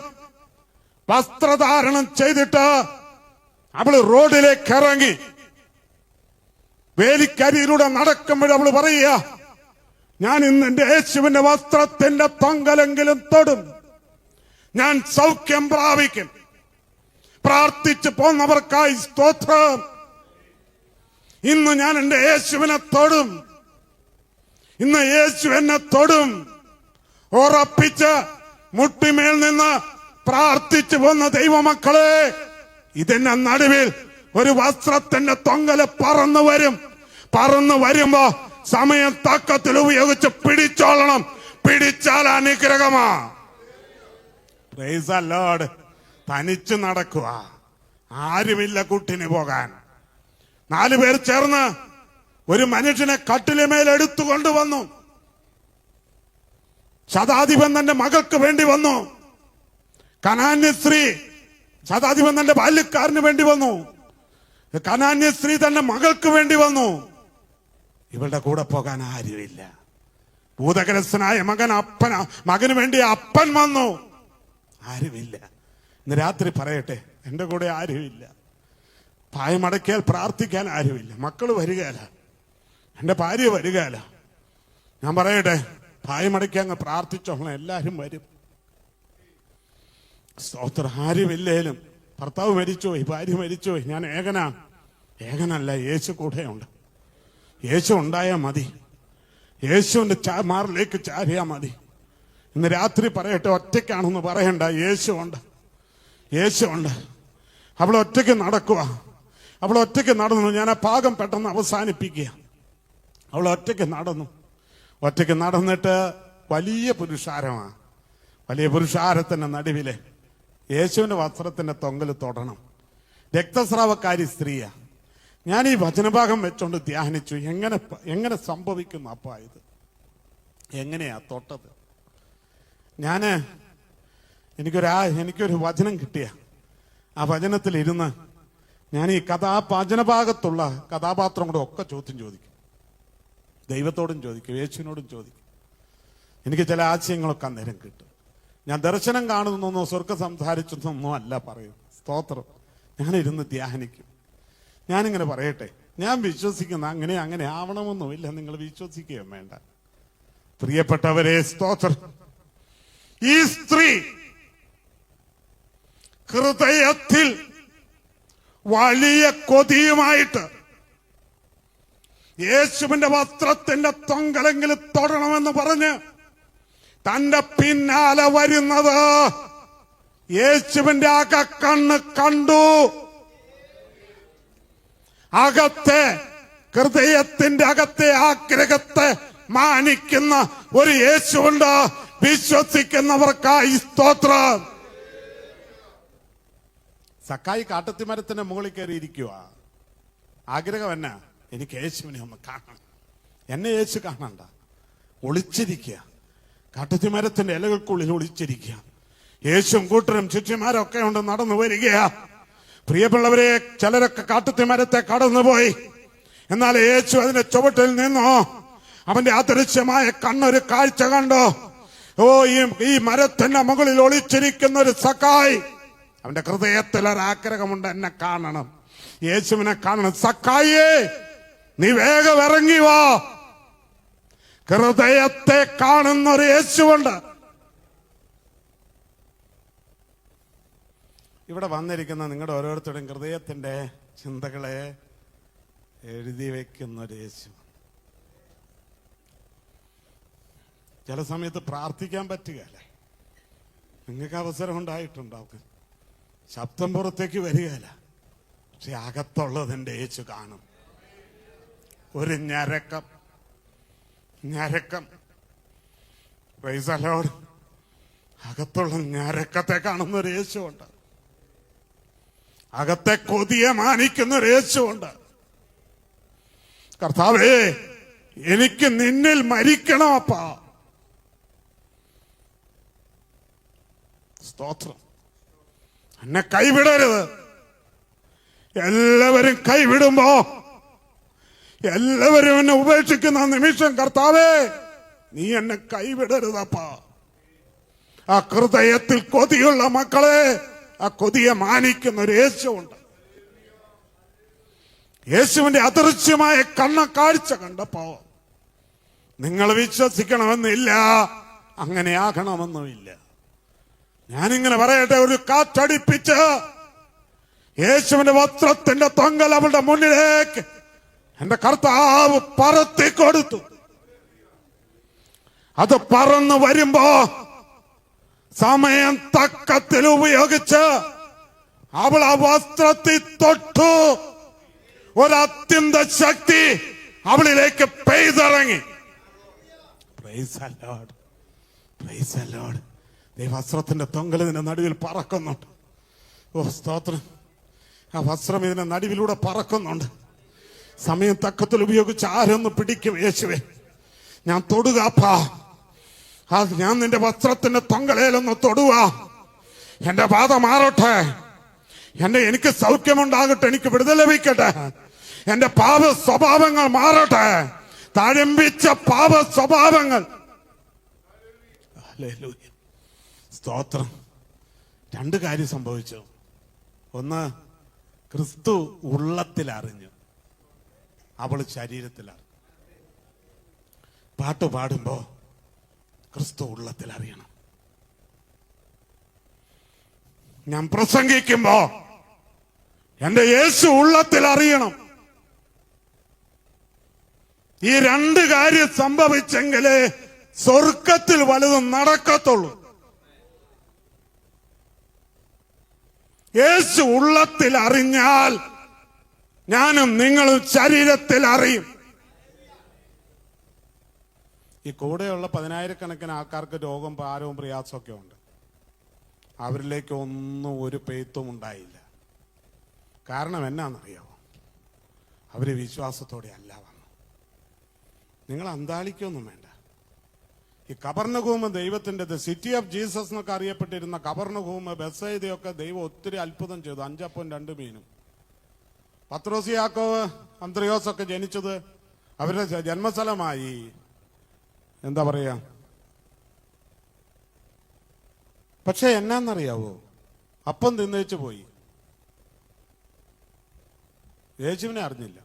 വസ്ത്രധാരണം ചെയ്തിട്ട് അവള് റോഡിലേക്ക് ഇറങ്ങി. വേലിക്കരിയിലൂടെ നടക്കുമ്പോൾ അവള് പറയുക, ഞാൻ ഇന്ന് എന്റെ യേശുവിന്റെ വസ്ത്രത്തിന്റെ തൊങ്കലെങ്കിലും തൊടും, ഞാൻ സൗഖ്യം പ്രാപിക്കും. പ്രാർത്ഥിച്ചു പോന്നവർക്കായി സ്തോത്രം. ഇന്ന് ഞാൻ എന്റെ യേശുവിനെ തൊടും, ഇന്ന് യേശു എന്നെ തൊടും. ഉറപ്പിച്ച് മുട്ടിമേൽ നിന്ന് പ്രാർത്ഥിച്ചു പോന്ന ദൈവമക്കളെ, ഇതിന്റെ നടുവിൽ ഒരു വസ്ത്രത്തിന്റെ തൊങ്കല് പറന്നു വരും. പറന്നു വരുമ്പോ സമയം തക്കത്തിൽ ഉപയോഗിച്ച് പിടിച്ചോളണം. പിടിച്ചാൽ അനുഗ്രഹമാ. Price the Lord. തനിച്ച് നടക്കുക, ആരുമില്ല കൂട്ടിന് പോകാൻ. 4 പേർ ചേർന്ന് ഒരു മനുഷ്യനെ കട്ടിലുമേൽ എടുത്തുകൊണ്ടുവന്നു. ശതാധിപൻ തന്റെ മകൾക്ക് വേണ്ടി വന്നു. കനാന്യ സ്ത്രീ, ശതാധിപൻ തന്റെ ബാല്യക്കാരന് വേണ്ടി വന്നു. കനാന്യ സ്ത്രീ തന്റെ മകൾക്ക് വേണ്ടി വന്നു. ഇവളുടെ കൂടെ പോകാൻ ആരുമില്ല. ഭൂതഗ്രസ്തനായ മകന് വേണ്ടി അപ്പൻ വന്നു. ആരുമില്ല. ഇന്ന് രാത്രി പറയട്ടെ, എന്റെ കൂടെ ആരുമില്ല. പായമടക്കിയാൽ പ്രാർത്ഥിക്കാൻ ആരുമില്ല. മക്കള് വരികയില്ല, എന്റെ ഭാര്യ വരികയില്ല. ഞാൻ പറയട്ടെ, പായമടക്കി അങ്ങ് പ്രാർത്ഥിച്ചോളാം, എല്ലാരും വരും. സ്തോത്രം. ആരുമില്ലേലും ഭർത്താവ് മരിച്ചുപോയി, ഭാര്യ മരിച്ചുപോയി, ഞാൻ ഏകനല്ല. യേശു കൂടെയുണ്ട്. യേശു ഉണ്ടായാൽ മതി. യേശുവിന്റെ മാറിലേക്ക് ചാരിയാൽ മതി. ഇന്ന് രാത്രി പറയട്ടെ, ഒറ്റയ്ക്കാണെന്ന് പറയണ്ട. യേശുണ്ട്. അവൾ ഒറ്റയ്ക്ക് നടക്കുക. അവൾ ഒറ്റയ്ക്ക് നടന്നു. ഞാൻ ആ ഭാഗം പെട്ടെന്ന് അവസാനിപ്പിക്കുക. അവൾ ഒറ്റയ്ക്ക് നടന്നിട്ട് വലിയ പുരുഷാരമാണ്. വലിയ പുരുഷാരത്തിന്റെ നടുവിലെ യേശുവിന്റെ വസ്ത്രത്തിന്റെ തൊങ്കല് തൊടണം. രക്തസ്രാവക്കാരി സ്ത്രീയാ. ഞാൻ ഈ വചനഭാഗം വെച്ചോണ്ട് ധ്യാനിച്ചു, എങ്ങനെ സംഭവിക്കുന്നു അപ്പാ ഇത്, എങ്ങനെയാ തൊട്ടത്. എനിക്കൊരു വചനം കിട്ടിയ ആ വചനത്തിൽ ഇരുന്ന് ഞാൻ ഈ വചനഭാഗത്തുള്ള കഥാപാത്രം കൂടെ ഒക്കെ ചോദിക്കും. ദൈവത്തോടും ചോദിക്കും, യേശുവിനോടും ചോദിക്കും. എനിക്ക് ചില ആശയങ്ങളൊക്കെ അന്നേരം കിട്ടും. ഞാൻ ദർശനം കാണുന്നൊന്നോ സ്വർഗം സംസാരിച്ചൊന്നോ അല്ല പറയും. സ്തോത്രം. ഞാനിരുന്ന് ധ്യാനിക്കും. ഞാനിങ്ങനെ പറയട്ടെ, ഞാൻ വിശ്വസിക്കുന്ന അങ്ങനെ ആവണമെന്നുമില്ല. നിങ്ങൾ വിശ്വസിക്കുകയും വേണ്ട. പ്രിയപ്പെട്ടവരെ, സ്തോത്രം. ഈ സ്ത്രീ ഹൃദയത്തിൽ വലിയ കൊതിയുമായിട്ട് യേശുവിന്റെ വസ്ത്രത്തിന്റെ തൊങ്കലെങ്കിലും തൊടണമെന്ന് പറഞ്ഞ് തന്റെ പിന്നാലെ വരുന്നത് യേശുവിന്റെ അകക്കണ്ണ് കണ്ടു. ഹൃദയത്തിന്റെ അകത്തെ ആഗ്രഹത്തെ മാനിക്കുന്ന ഒരു യേശുവുണ്ട്. വിശ്വസിക്കുന്നവർക്കായി സ്തോത്രം. സക്കായി കാട്ടത്തിമരത്തിന്റെ മുകളിൽ കയറിയിരിക്കുക. ആഗ്രഹം എന്നാ? എനിക്ക് യേശുവിനെ ഒന്ന് കാണണം. എന്നെ യേശു കാണണ്ട. ഒളിച്ചിരിക്കുക. കാട്ടത്തിമരത്തിന്റെ ഇലകൾക്കുള്ളിൽ ഒളിച്ചിരിക്കുക. യേശുവും കൂട്ടരും ശിഷ്യന്മാരൊക്കെ ഉണ്ട് നടന്നു വരികയാ. പ്രിയമുള്ളവരെ, ചിലരൊക്കെ കാട്ടത്തിമരത്തെ കടന്നുപോയി. എന്നാൽ യേശു അതിന്റെ ചുവട്ടിൽ നിന്നോ അവന്റെ അദൃശ്യമായ കണ്ണൊരു കാഴ്ച കണ്ടോ. ഈ മരത്തിന്റെ മുകളിൽ ഒളിച്ചിരിക്കുന്ന ഒരു സക്കായി. അവന്റെ ഹൃദയത്തിൽ ഒരാഗ്രഹമുണ്ട്, എന്നെ കാണണം, യേശുവിനെ കാണണം. സക്കായിയെ, നീ വേഗം ഇറങ്ങി വാ. ഹൃദയത്തെ കാണുന്ന ഒരു യേശുവുണ്ട്. ഇവിടെ വന്നിരിക്കുന്ന നിങ്ങളുടെ ഓരോരുത്തരുടെയും ഹൃദയത്തിന്റെ ചിന്തകളെ എഴുതി വെക്കുന്ന ഒരു യേശു. ചില സമയത്ത് പ്രാർത്ഥിക്കാൻ പറ്റുകയല്ലേ? നിങ്ങൾക്ക് അവസരം ഉണ്ടായിട്ടുണ്ടാവും. ശബ്ദം പുറത്തേക്ക് വരികയല്ല, പക്ഷെ അകത്തുള്ളത് യേശു കാണും. ഒരു ഞരക്കം. Price the Lord. അകത്തുള്ള ഞരക്കത്തെ കാണുന്ന ഒരു യേശുണ്ട്. അകത്തെ കൊതിയെ മാനിക്കുന്ന ഒരു യേശുവുണ്ട്. കർത്താവേ, എനിക്ക് നിന്നിൽ മരിക്കണം അപ്പാ. സ്തോത്രം. എന്നെ കൈവിടരുത്. എല്ലാവരും കൈവിടുമ്പോ, എല്ലാവരും എന്നെ ഉപേക്ഷിക്കുന്ന നിമിഷം, കർത്താവേ നീ എന്നെ കൈവിടരുതപ്പാ. ആ ഹൃദയത്തിൽ കൊതിയുള്ള മക്കളെ, ആ കൊതിയെ മാനിക്കുന്ന ഒരു യേശുവുണ്ട്. യേശുവിന്റെ അദൃശ്യമായ കാഴ്ച കണ്ടപ്പോ നിങ്ങൾ വിശ്വസിക്കണമെന്നില്ല, അങ്ങനെ ആകണമെന്നുമില്ല. ഞാനിങ്ങനെ പറയട്ടെ, ഒരു കാറ്റടിപ്പിച്ച് യേശുവിന്റെ വസ്ത്രത്തിന്റെ തൊങ്കൽ അവളുടെ മുന്നിലേക്ക് എന്റെ കർത്താവ് പറത്തി കൊടുത്തു. അത് പറന്നു വരുമ്പോ സമയം തക്കത്തിൽ ഉപയോഗിച്ച് അവൾ ആ വസ്ത്രത്തിൽ തൊട്ടു. ഒരത്യന്ത ശക്തി അവളിലേക്ക് പെയ്തിറങ്ങി. Praise the Lord, praise the Lord. വസ്ത്രത്തിന്റെ തൊങ്കൽ ഇതിന്റെ നടുവിൽ പറക്കുന്നുണ്ട്. ഓ സ്തോത്രം. ആ വസ്ത്രം ഇതിന്റെ നടുവിലൂടെ പറക്കുന്നുണ്ട്. സമയം തക്കത്തിൽ ഉപയോഗിച്ച് ആരൊന്ന് പിടിക്കും. യേശുവേ, ഞാൻ തൊടുകാപ്പാ. ഞാൻ നിന്റെ വസ്ത്രത്തിന്റെ തൊങ്കലേലൊന്ന് തൊടുക. എന്റെ ബാധ മാറട്ടെ, എനിക്ക് സൗഖ്യമുണ്ടാകട്ടെ, എനിക്ക് വിടുതൽ ലഭിക്കട്ടെ, എന്റെ പാപ സ്വഭാവങ്ങൾ മാറട്ടെ, തഴമ്പിച്ച പാപ സ്വഭാവങ്ങൾ. സ്തോത്രം. രണ്ട് കാര്യം സംഭവിച്ചു. ഒന്ന്, ക്രിസ്തു ഉള്ളത്തിൽ അറിഞ്ഞു, അവള് ശരീരത്തിൽ അറിഞ്ഞു. പാട്ട് പാടുമ്പോ ക്രിസ്തു ഉള്ളത്തിൽ അറിയണം. ഞാൻ പ്രസംഗിക്കുമ്പോ എന്റെ യേശു ഉള്ളത്തിൽ അറിയണം. ഈ രണ്ട് കാര്യം സംഭവിച്ചെങ്കിലേ സ്വർഗത്തിൽ വലുതും നടക്കത്തുള്ളൂ. യേശു ഉള്ളത്തിൽ അറിഞ്ഞാൽ ഞാനും നിങ്ങളും ശരീരത്തിൽ അറിയും. ഈ കൂടെയുള്ള 10,000-കണക്കിന് ആൾക്കാർക്ക് രോഗം, ഭാരവും പ്രയാസമൊക്കെ ഉണ്ട്. അവരിലേക്ക് ഒന്നും ഒരു പെയ്ത്തും ഉണ്ടായില്ല. കാരണം എന്നാണെന്നറിയാമോ? അവര് വിശ്വാസത്തോടെ അല്ല വന്നു. നിങ്ങൾ അന്താളിക്കൊന്നും വേണ്ട. ഈ കബർന്നഹൂം ദൈവത്തിന്റെ സിറ്റി ഓഫ് ജീസസ് എന്നൊക്കെ അറിയപ്പെട്ടിരുന്ന കബർന്നഹൂം, ബെത്സയിദയൊക്കെ ദൈവം ഒത്തിരി അത്ഭുതം ചെയ്തു. 5 അപ്പവും 2 മീനും. പത്രോസ്, യാക്കോബ്, അന്ത്രയോസൊക്കെ ജനിച്ചത് അവരുടെ ജന്മസ്ഥലമായി. എന്താ പറയാ? പക്ഷെ എന്നാന്നറിയാവോ? അപ്പം തിന്നേച്ചു പോയി. യേശുവിനെ അറിഞ്ഞില്ല.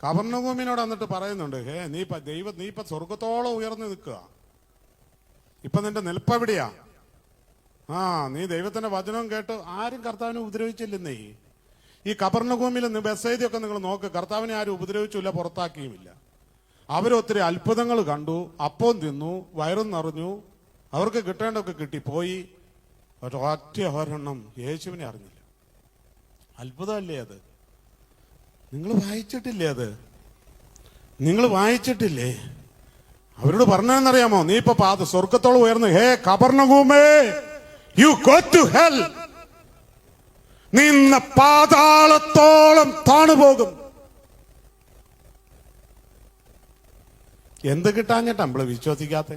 കബർന്നഹൂമിനോട് എന്നിട്ട് പറയുന്നുണ്ട്, നീ ഇപ്പൊ സ്വർഗത്തോളം ഉയർന്നു നിൽക്കുക. ഇപ്പൊ നിന്റെ നിൽപ്പെവിടെയാ? നീ ദൈവത്തിന്റെ വചനം കേട്ട് ആരും കർത്താവിനെ ഉപദ്രവിച്ചില്ലെന്നേ. ഈ കബർന്നഹൂമിൽ ബെത്സയിദയൊക്കെ നിങ്ങൾ നോക്ക്, കർത്താവിനെ ആരും ഉപദ്രവിച്ചില്ല, പുറത്താക്കിയുമില്ല. അവരൊത്തിരി അത്ഭുതങ്ങൾ കണ്ടു, അപ്പം തിന്നു, വയറും നിറഞ്ഞു, അവർക്ക് കിട്ടേണ്ടതൊക്കെ കിട്ടിപ്പോയി. ഒറ്റ ഒരെണ്ണം യേശുവിനെ അറിഞ്ഞില്ല. അത്ഭുതമല്ലേ അത്? നിങ്ങൾ വായിച്ചിട്ടില്ലേ അത്? നിങ്ങൾ വായിച്ചിട്ടില്ലേ? അവരോട് പറഞ്ഞതെന്നറിയാമോ? നീ ഇപ്പൊ സ്വർഗത്തോളം ഉയർന്നു, ഹേ കബർന്നഹൂമേ, യു ഗോ ടു ഹെൽ. നീ പാതാളത്തോളം താണുപോകും. എന്ത് കിട്ടാഞ്ഞിട്ടാ നമ്മള് വിശ്വസിക്കാത്ത?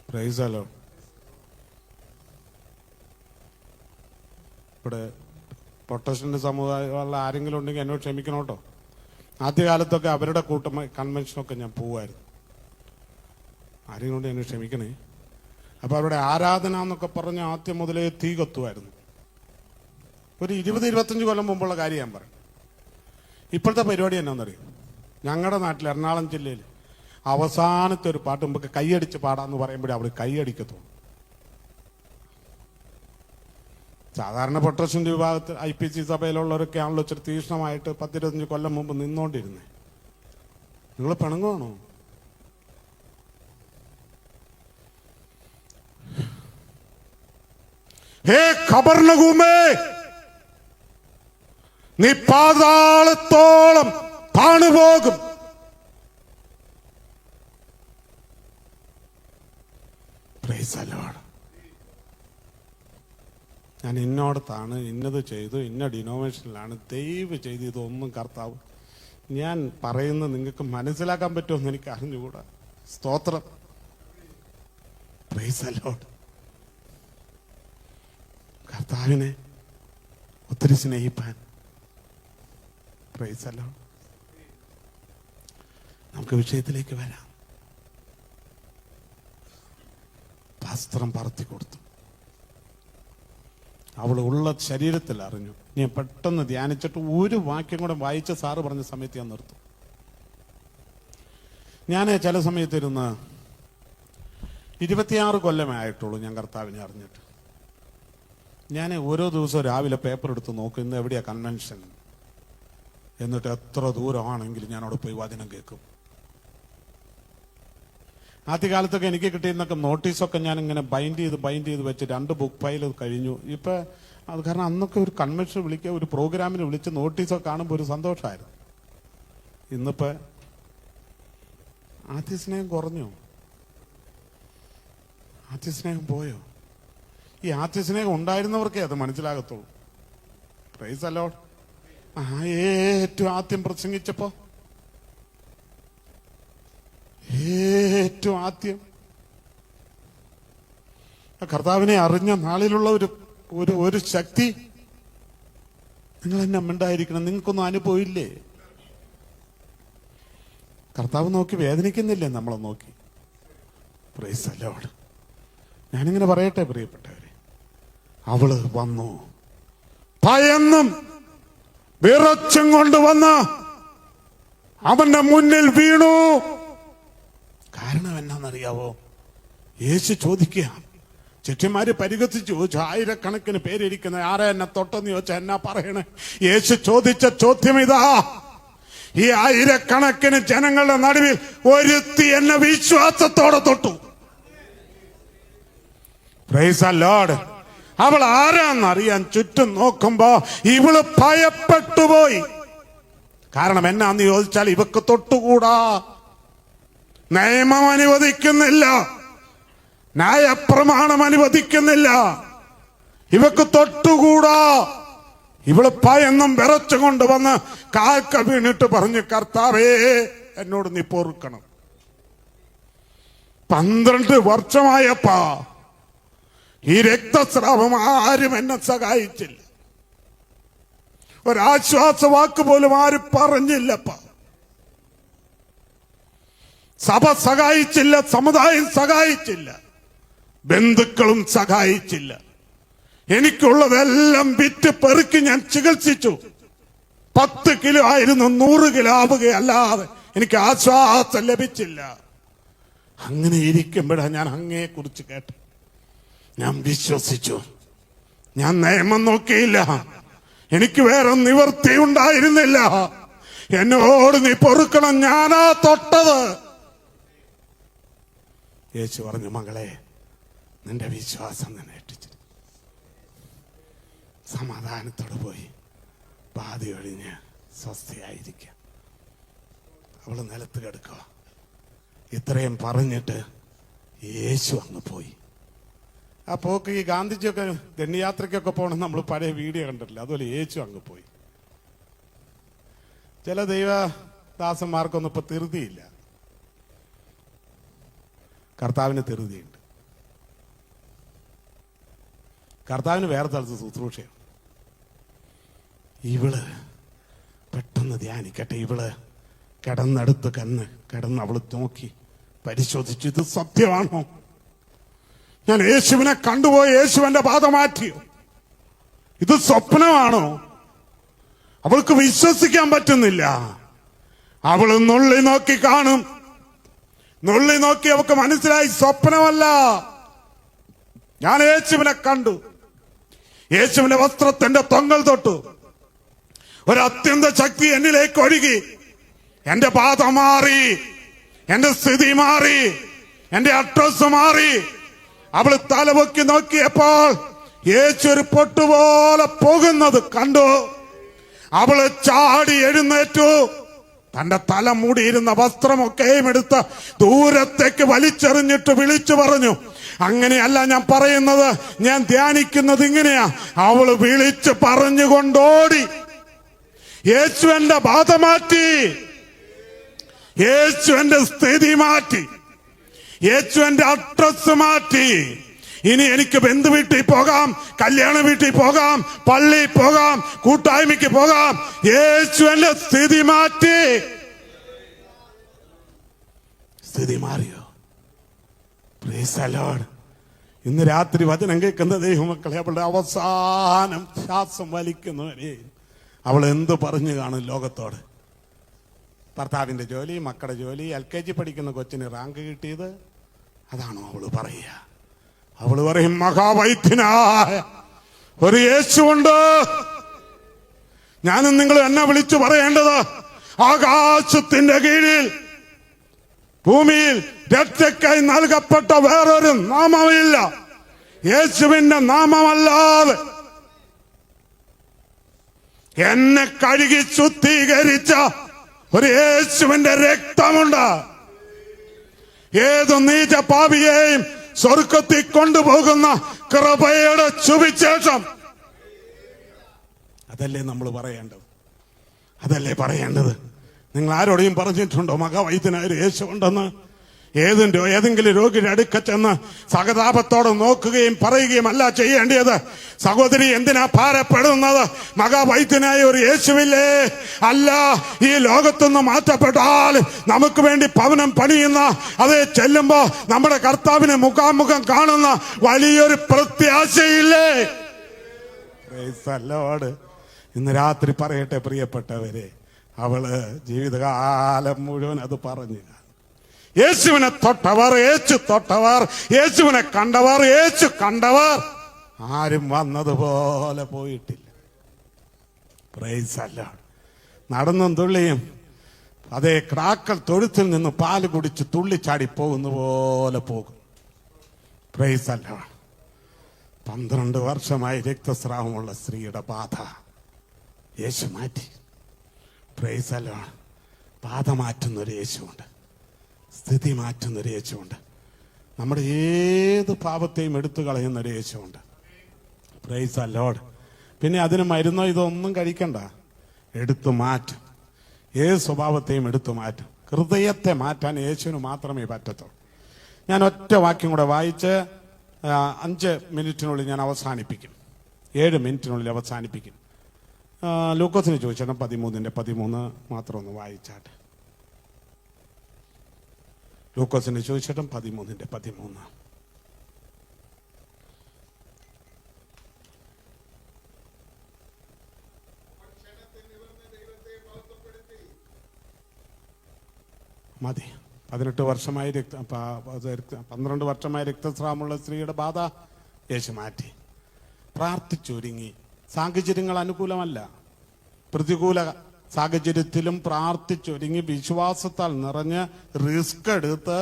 Price the Lord. ഇവിടെ പ്രൊട്ടസ്റ്റന്റ് സമുദായമുള്ള ആരെങ്കിലും ഉണ്ടെങ്കിൽ എന്നോട് ക്ഷമിക്കണം കേട്ടോ. ആദ്യകാലത്തൊക്കെ അവരുടെ കൺവെൻഷനൊക്കെ ഞാൻ പോവായിരുന്നു. ആരെങ്കിലും കൊണ്ട് എന്നോട് ക്ഷമിക്കണേ. അപ്പൊ അവരുടെ ആരാധന എന്നൊക്കെ പറഞ്ഞ് ആദ്യം മുതലേ തീ കത്തുമായിരുന്നു. ഒരു 20-25 കൊല്ലം മുമ്പുള്ള കാര്യം ഞാൻ പറയും. ഇപ്പോഴത്തെ പരിപാടി എന്നാന്നറിയും? ഞങ്ങളുടെ നാട്ടിൽ എറണാകുളം ജില്ലയിൽ അവസാനത്തെ ഒരു പാട്ട് നമുക്ക് കൈയടിച്ച് പാടാന്ന് പറയുമ്പോഴേ അവിടെ കൈയടിക്കത്തുള്ളൂ. സാധാരണ പ്രൊട്ടസ്റ്റന്റ് വിഭാഗത്തിൽ IPC സഭയിലുള്ളവരൊക്കെ ആണല്ലോ ഇച്ചിരി തീക്ഷ്ണമായിട്ട് 10-25 കൊല്ലം മുമ്പ് നിന്നോണ്ടിരുന്നേ. നിങ്ങൾ പിണങ്ങുവാണോ? ഹേ കബർന്നഹൂമേ, നീ പാതാളത്തോളം താണുപോകും. Praise the Lord. ഞാൻ ഇന്നോടത്താണ്, ഇന്നത് ചെയ്തു, ഇന്ന ഡിനോമിനേഷനിലാണ്, ദയവ് ചെയ്ത് ഇതൊന്നും കർത്താവ് ഞാൻ പറയുന്നത് നിങ്ങൾക്ക് മനസ്സിലാക്കാൻ പറ്റുമെന്ന് എനിക്ക് അറിഞ്ഞുകൂടാ. സ്തോത്രം. Praise the Lord. കർത്താവിനെ ഒത്തിരി സ്നേഹിപ്പാൻ. Price the Lord. നമുക്ക് വിഷയത്തിലേക്ക് വരാം. വസ്ത്രം പറത്തി കൊടുത്തു. അവൾ ഉള്ള ശരീരത്തിൽ അറിഞ്ഞു. ഞാൻ പെട്ടെന്ന് ധ്യാനിച്ചിട്ട് ഒരു വാക്യം കൂടെ വായിച്ച സാറ് പറഞ്ഞ സമയത്ത് ഞാൻ നിർത്തും. ഞാൻ ചില സമയത്തിരുന്ന് 26 കൊല്ലമേ ആയിട്ടുള്ളൂ ഞാൻ കർത്താവിനെ അറിഞ്ഞിട്ട്. ഞാൻ ഓരോ ദിവസവും രാവിലെ പേപ്പർ എടുത്ത് നോക്കും, ഇന്ന് എവിടെയാ കൺവെൻഷൻ, എന്നിട്ട് എത്ര ദൂരമാണെങ്കിലും ഞാൻ അവിടെ പോയി വചനം കേൾക്കും. ആദ്യകാലത്തൊക്കെ എനിക്ക് കിട്ടിയിരുന്നൊക്കെ നോട്ടീസൊക്കെ ഞാൻ ഇങ്ങനെ ബൈൻഡ് ചെയ്ത് വെച്ച് 2 ബുക്ക് ഫയൽ കഴിഞ്ഞു. ഇപ്പൊ അത് കാരണം അന്നൊക്കെ ഒരു കൺവെൻഷൻ വിളിക്കുക, ഒരു പ്രോഗ്രാമിന് വിളിച്ച് നോട്ടീസൊക്കെ കാണുമ്പോൾ ഒരു സന്തോഷമായിരുന്നു. ഇന്നിപ്പോ ആദ്യസ്നേഹം കുറഞ്ഞു, ആദ്യസ്നേഹം പോയോ? ഈ ആദ്യസ്നേഹം ഉണ്ടായിരുന്നവർക്കേ അത് മനസ്സിലാകത്തുള്ളൂ. Price the Lord. ഏറ്റവും ആദ്യം പ്രസംഗിച്ചപ്പോ ഏറ്റവും ആദ്യം കർത്താവിനെ അറിഞ്ഞ നാളിലുള്ള ഒരു ശക്തി നിങ്ങൾ എന്നെ മിണ്ടായിരിക്കണം. നിങ്ങൾക്കൊന്നും അനുഭവമില്ലേ? കർത്താവ് നോക്കി വേദനിക്കുന്നില്ലേ നമ്മളെ നോക്കി? Price the Lord. ഞാനിങ്ങനെ പറയട്ടെ പ്രിയപ്പെട്ടവരെ, അവള് വന്നു, ഭയന്നും വിറച്ചും കൊണ്ടുവന്ന് അവന്റെ മുന്നിൽ വീണു. കാരണം എന്നാന്നറിയാവോ? യേശു ചോദിക്കുക, ശിഷ്യന്മാര് പരിഹസിച്ചു ചോദിച്ചു, 1000കണക്കിന് പേരിരിക്കുന്ന ആരെ എന്നെ തൊട്ടെന്ന് ചോദിച്ചാൽ എന്നാ പറയണേ? യേശു ചോദിച്ച ചോദ്യം ഇതാ, ഈ 1000കണക്കിന് ജനങ്ങളുടെ നടുവിൽ ഒരുത്തി എന്നെ വിശ്വാസത്തോടെ തൊട്ടു. Price the Lord. അവൾ ആരാന്നറിയാൻ ചുറ്റും നോക്കുമ്പോ ഇവള് ഭയപ്പെട്ടുപോയി. കാരണം എന്നാന്ന് ചോദിച്ചാൽ ഇവക്ക് തൊട്ടുകൂടാ, നിയമം അനുവദിക്കുന്നില്ല, ന്യായപ്രമാണം അനുവദിക്കുന്നില്ല, ഇവക്ക് തൊട്ടുകൂടാ. ഇവള് ഭയന്നും വിറച്ചും കൊണ്ടുവന്ന് കാൽക്ക വീണിട്ട് പറഞ്ഞു, കർത്താവേ എന്നോട് നീ പൊറുക്കണം. 12 വർഷമായപ്പാ ഈ രക്തസ്രാവം ആരും എന്നെ സഹായിച്ചില്ല, ഒരാശ്വാസ വാക്ക് പോലും ആരും പറഞ്ഞില്ലപ്പാ. സഭ സഹായിച്ചില്ല, സമുദായം സഹായിച്ചില്ല, ബന്ധുക്കളും സഹായിച്ചില്ല. എനിക്കുള്ളതെല്ലാം വിറ്റ് പെറുക്കി ഞാൻ ചികിത്സിച്ചു. 10 കിലോ ആയിരുന്നു 100 കിലോ ആവുകയല്ലാതെ എനിക്ക് ആശ്വാസം ലഭിച്ചില്ല. അങ്ങനെ ഇരിക്കുമ്പോഴാണ് ഞാൻ അങ്ങയെ കുറിച്ച് കേട്ടു. ഞാൻ വിശ്വസിച്ചു. ഞാൻ നിയമം നോക്കിയില്ല, എനിക്ക് വേറെ നിവൃത്തി ഉണ്ടായിരുന്നില്ല. എന്നോട് നീ പൊറുക്കണം, ഞാനാ തൊട്ടത്. യേശു പറഞ്ഞു, മകളെ നിന്റെ വിശ്വാസം നിന്നെ രക്ഷിച്ചു. സമാധാനത്തോടെ പോയി ബാധ ഒഴിഞ്ഞ് സ്വസ്ഥയായിരിക്കുക. അവള് നിലത്ത് കിടക്കുക. ഇത്രയും പറഞ്ഞിട്ട് യേശു അങ്ങ് പോയി. ആ പോക്ക് ഈ ഗാന്ധിജിയൊക്കെ ദണ്ഡിയാത്രയ്ക്കൊക്കെ പോകണം, നമ്മൾ പഴയ വീഡിയോ കണ്ടിട്ടില്ല, അതുപോലെ യേശു അങ്ങ് പോയി. ചില ദൈവദാസന്മാർക്കൊന്നും ഇപ്പൊ ധൃതിയില്ല, കർത്താവിന് ധൃതിയുണ്ട്. കർത്താവിന് വേറെ സ്ഥലത്ത് ശുശ്രൂഷയാണ്. ഇവള് പെട്ടെന്ന് ധ്യാനിക്കട്ടെ. ഇവള് കിടന്നെടുത്ത് കിടന്ന് അവള് നോക്കി പരിശോധിച്ചു, ഇത് സത്യമാണോ? ഞാൻ യേശുവിനെ കണ്ടുപോയി, യേശുവിന്റെ പാത മാറ്റിയോ? ഇത് സ്വപ്നമാണോ? അവൾക്ക് വിശ്വസിക്കാൻ പറ്റുന്നില്ല. അവള് നുള്ളി നോക്കി കാണും. നുള്ളി നോക്കി അവൾക്ക് മനസ്സിലായി, സ്വപ്നമല്ല, ഞാൻ യേശുവിനെ കണ്ടു. യേശുവിന്റെ വസ്ത്രത്തിന്റെ തൊങ്ങൽ തൊട്ടു. ഒരു അത്യന്ത ശക്തി എന്നിലേക്ക് ഒഴുകി. എന്റെ പാത മാറി, എന്റെ സ്ഥിതി മാറി, എന്റെ അഡ്രസ് മാറി. അവള് തലപൊക്കി നോക്കിയപ്പോൾ യേശു ഒരു പൊട്ടുപോലെ പോകുന്നത് കണ്ടു. അവള് ചാടി എഴുന്നേറ്റു. തന്റെ തല മൂടിയിരുന്ന വസ്ത്രമൊക്കെയും എടുത്ത് ദൂരത്തേക്ക് വലിച്ചെറിഞ്ഞിട്ട് വിളിച്ചു പറഞ്ഞു. അങ്ങനെയല്ല ഞാൻ പറയുന്നത്, ഞാൻ ധ്യാനിക്കുന്നത് ഇങ്ങനെയാ. അവള് വിളിച്ച് പറഞ്ഞുകൊണ്ടോടി. യേശു എന്റെ ബാധ മാറ്റി, യേശു എന്റെ സ്ഥിതി മാറ്റി, യേശു എന്റെ അഡ്രസ് മാറ്റി. ഇനി എനിക്ക് ബന്ധു വീട്ടിൽ പോകാം, കല്യാണ വീട്ടിൽ പോകാം, പള്ളിയിൽ പോകാം, കൂട്ടായ്മയ്ക്ക് പോകാം. യേശു എന്റെ സ്ഥിതി മാറ്റി. സ്ഥിതി മാറിയോ? Price the Lord. ഇന്ന് രാത്രി വചനം കേൾക്കുന്ന ദൈവമക്കളെ, അവളുടെ അവസാനം ശ്വാസം വലിക്കുന്നവരെ അവൾ എന്ത് പറഞ്ഞു കാണും ലോകത്തോട്? ഭർത്താവിന്റെ ജോലി, മക്കളുടെ ജോലി, LKG പഠിക്കുന്ന കൊച്ചിന് റാങ്ക് കിട്ടിയത്, അതാണോ അവള് പറയുക? അവള് പറയും, മഹാവൈദ്യനായ ഒരു യേശുവുണ്ട്. ഞാനും നിങ്ങൾ എന്നെ വിളിച്ചു പറയേണ്ടത്, ആകാശത്തിന്റെ കീഴിൽ ഭൂമിയിൽ രക്ഷയ്ക്കായി നൽകപ്പെട്ട വേറൊരു നാമമില്ല, യേശുവിന്റെ നാമമല്ലാതെ. എന്നെ കഴുകി ശുദ്ധീകരിച്ച ഒരു യേശുവിന്റെ രക്തമുണ്ട്. ഏതു നീച പാപിയെയും സ്വർഗത്തിൽ കൊണ്ടുപോകുന്ന കൃപയുടെ സുവിശേഷം. അതല്ലേ നമ്മൾ പറയേണ്ടത്? അതല്ലേ പറയേണ്ടത്? നിങ്ങൾ ആരോടെയും പറഞ്ഞിട്ടുണ്ടോ മഹാവൈദ്യനായ യേശു ഉണ്ടെന്ന്? ഏതെങ്കിലും രോഗിയുടെ അടുക്ക ചെന്ന് സഹതാപത്തോടെ നോക്കുകയും പറയുകയും അല്ല ചെയ്യേണ്ടത്. സഹോദരി, എന്തിനാ ഭാരപ്പെടുന്നത്? മഹാവൈദ്യനായ ഒരു യേശുവില്ലേ? അല്ല, ഈ ലോകത്തുനിന്ന് മാറ്റപ്പെട്ടാൽ നമുക്ക് വേണ്ടി ഭവനം പണിയുന്ന, അതേ ചെല്ലുമ്പോ നമ്മുടെ കർത്താവിനെ മുഖാമുഖം കാണുന്ന വലിയൊരു പ്രത്യാശയില്ലേ? Price the Lord. ഇന്ന് രാത്രി പറയട്ടെ പ്രിയപ്പെട്ടവരെ, അവള് ജീവിതകാലം മുഴുവൻ അത് പറഞ്ഞു. യേശുവിനെ തൊട്ടവർ, യേശു തൊട്ടവർ, യേശുവിനെ കണ്ടവർ, യേശു കണ്ടവർ ആരും വന്നതുപോലെ പോയിട്ടില്ല. Price the Lord. നടന്നും തുള്ളിയും അതേ ക്രാക്കൾ തൊഴുത്തിൽ നിന്ന് പാല് കുടിച്ച് തുള്ളിച്ചാടി പോകുന്ന പോലെ പോകും. Price the Lord. 12 വർഷമായി രക്തസ്രാവമുള്ള സ്ത്രീയുടെ ബാധ യേശു മാറ്റി. Price the Lord. ബാധ മാറ്റുന്നൊരു യേശുവുണ്ട്, സ്ഥിതി മാറ്റുന്നൊരു യേശുവുണ്ട്, നമ്മുടെ ഏത് പാപത്തെയും എടുത്തു കളയുന്നൊരു യേശുവുണ്ട്. Praise the Lord. പിന്നെ അതിന് മരുന്നോ ഇതൊന്നും കഴിക്കണ്ട, എടുത്തു മാറ്റും. ഏത് സ്വഭാവത്തെയും എടുത്തു മാറ്റും. ഹൃദയത്തെ മാറ്റാൻ യേശുവിന് മാത്രമേ പറ്റത്തുള്ളൂ. ഞാൻ ഒറ്റ വാക്യം കൂടെ വായിച്ച് 5 മിനിറ്റിനുള്ളിൽ ഞാൻ അവസാനിപ്പിക്കും. 7 മിനിറ്റിനുള്ളിൽ അവസാനിപ്പിക്കും. ലൂക്കോസിന് ചോദിച്ചാൽ 13:13 മാത്രം ഒന്ന് വായിച്ചാട്ടെ. ലൂക്കോസിന് ചോദിച്ചിട്ടും 13:13. മതി. 18 വർഷമായി 12 വർഷമായി രക്തസ്രാവമുള്ള സ്ത്രീയുടെ ബാധ യേശു മാറ്റി. പ്രാർത്ഥിച്ചൊരുങ്ങി. സാഹചര്യങ്ങൾ അനുകൂലമല്ല, പ്രതികൂല സാഹചര്യത്തിലും പ്രാർത്ഥിച്ചൊരുങ്ങി വിശ്വാസത്താൽ നിറഞ്ഞ് റിസ്ക് എടുത്ത്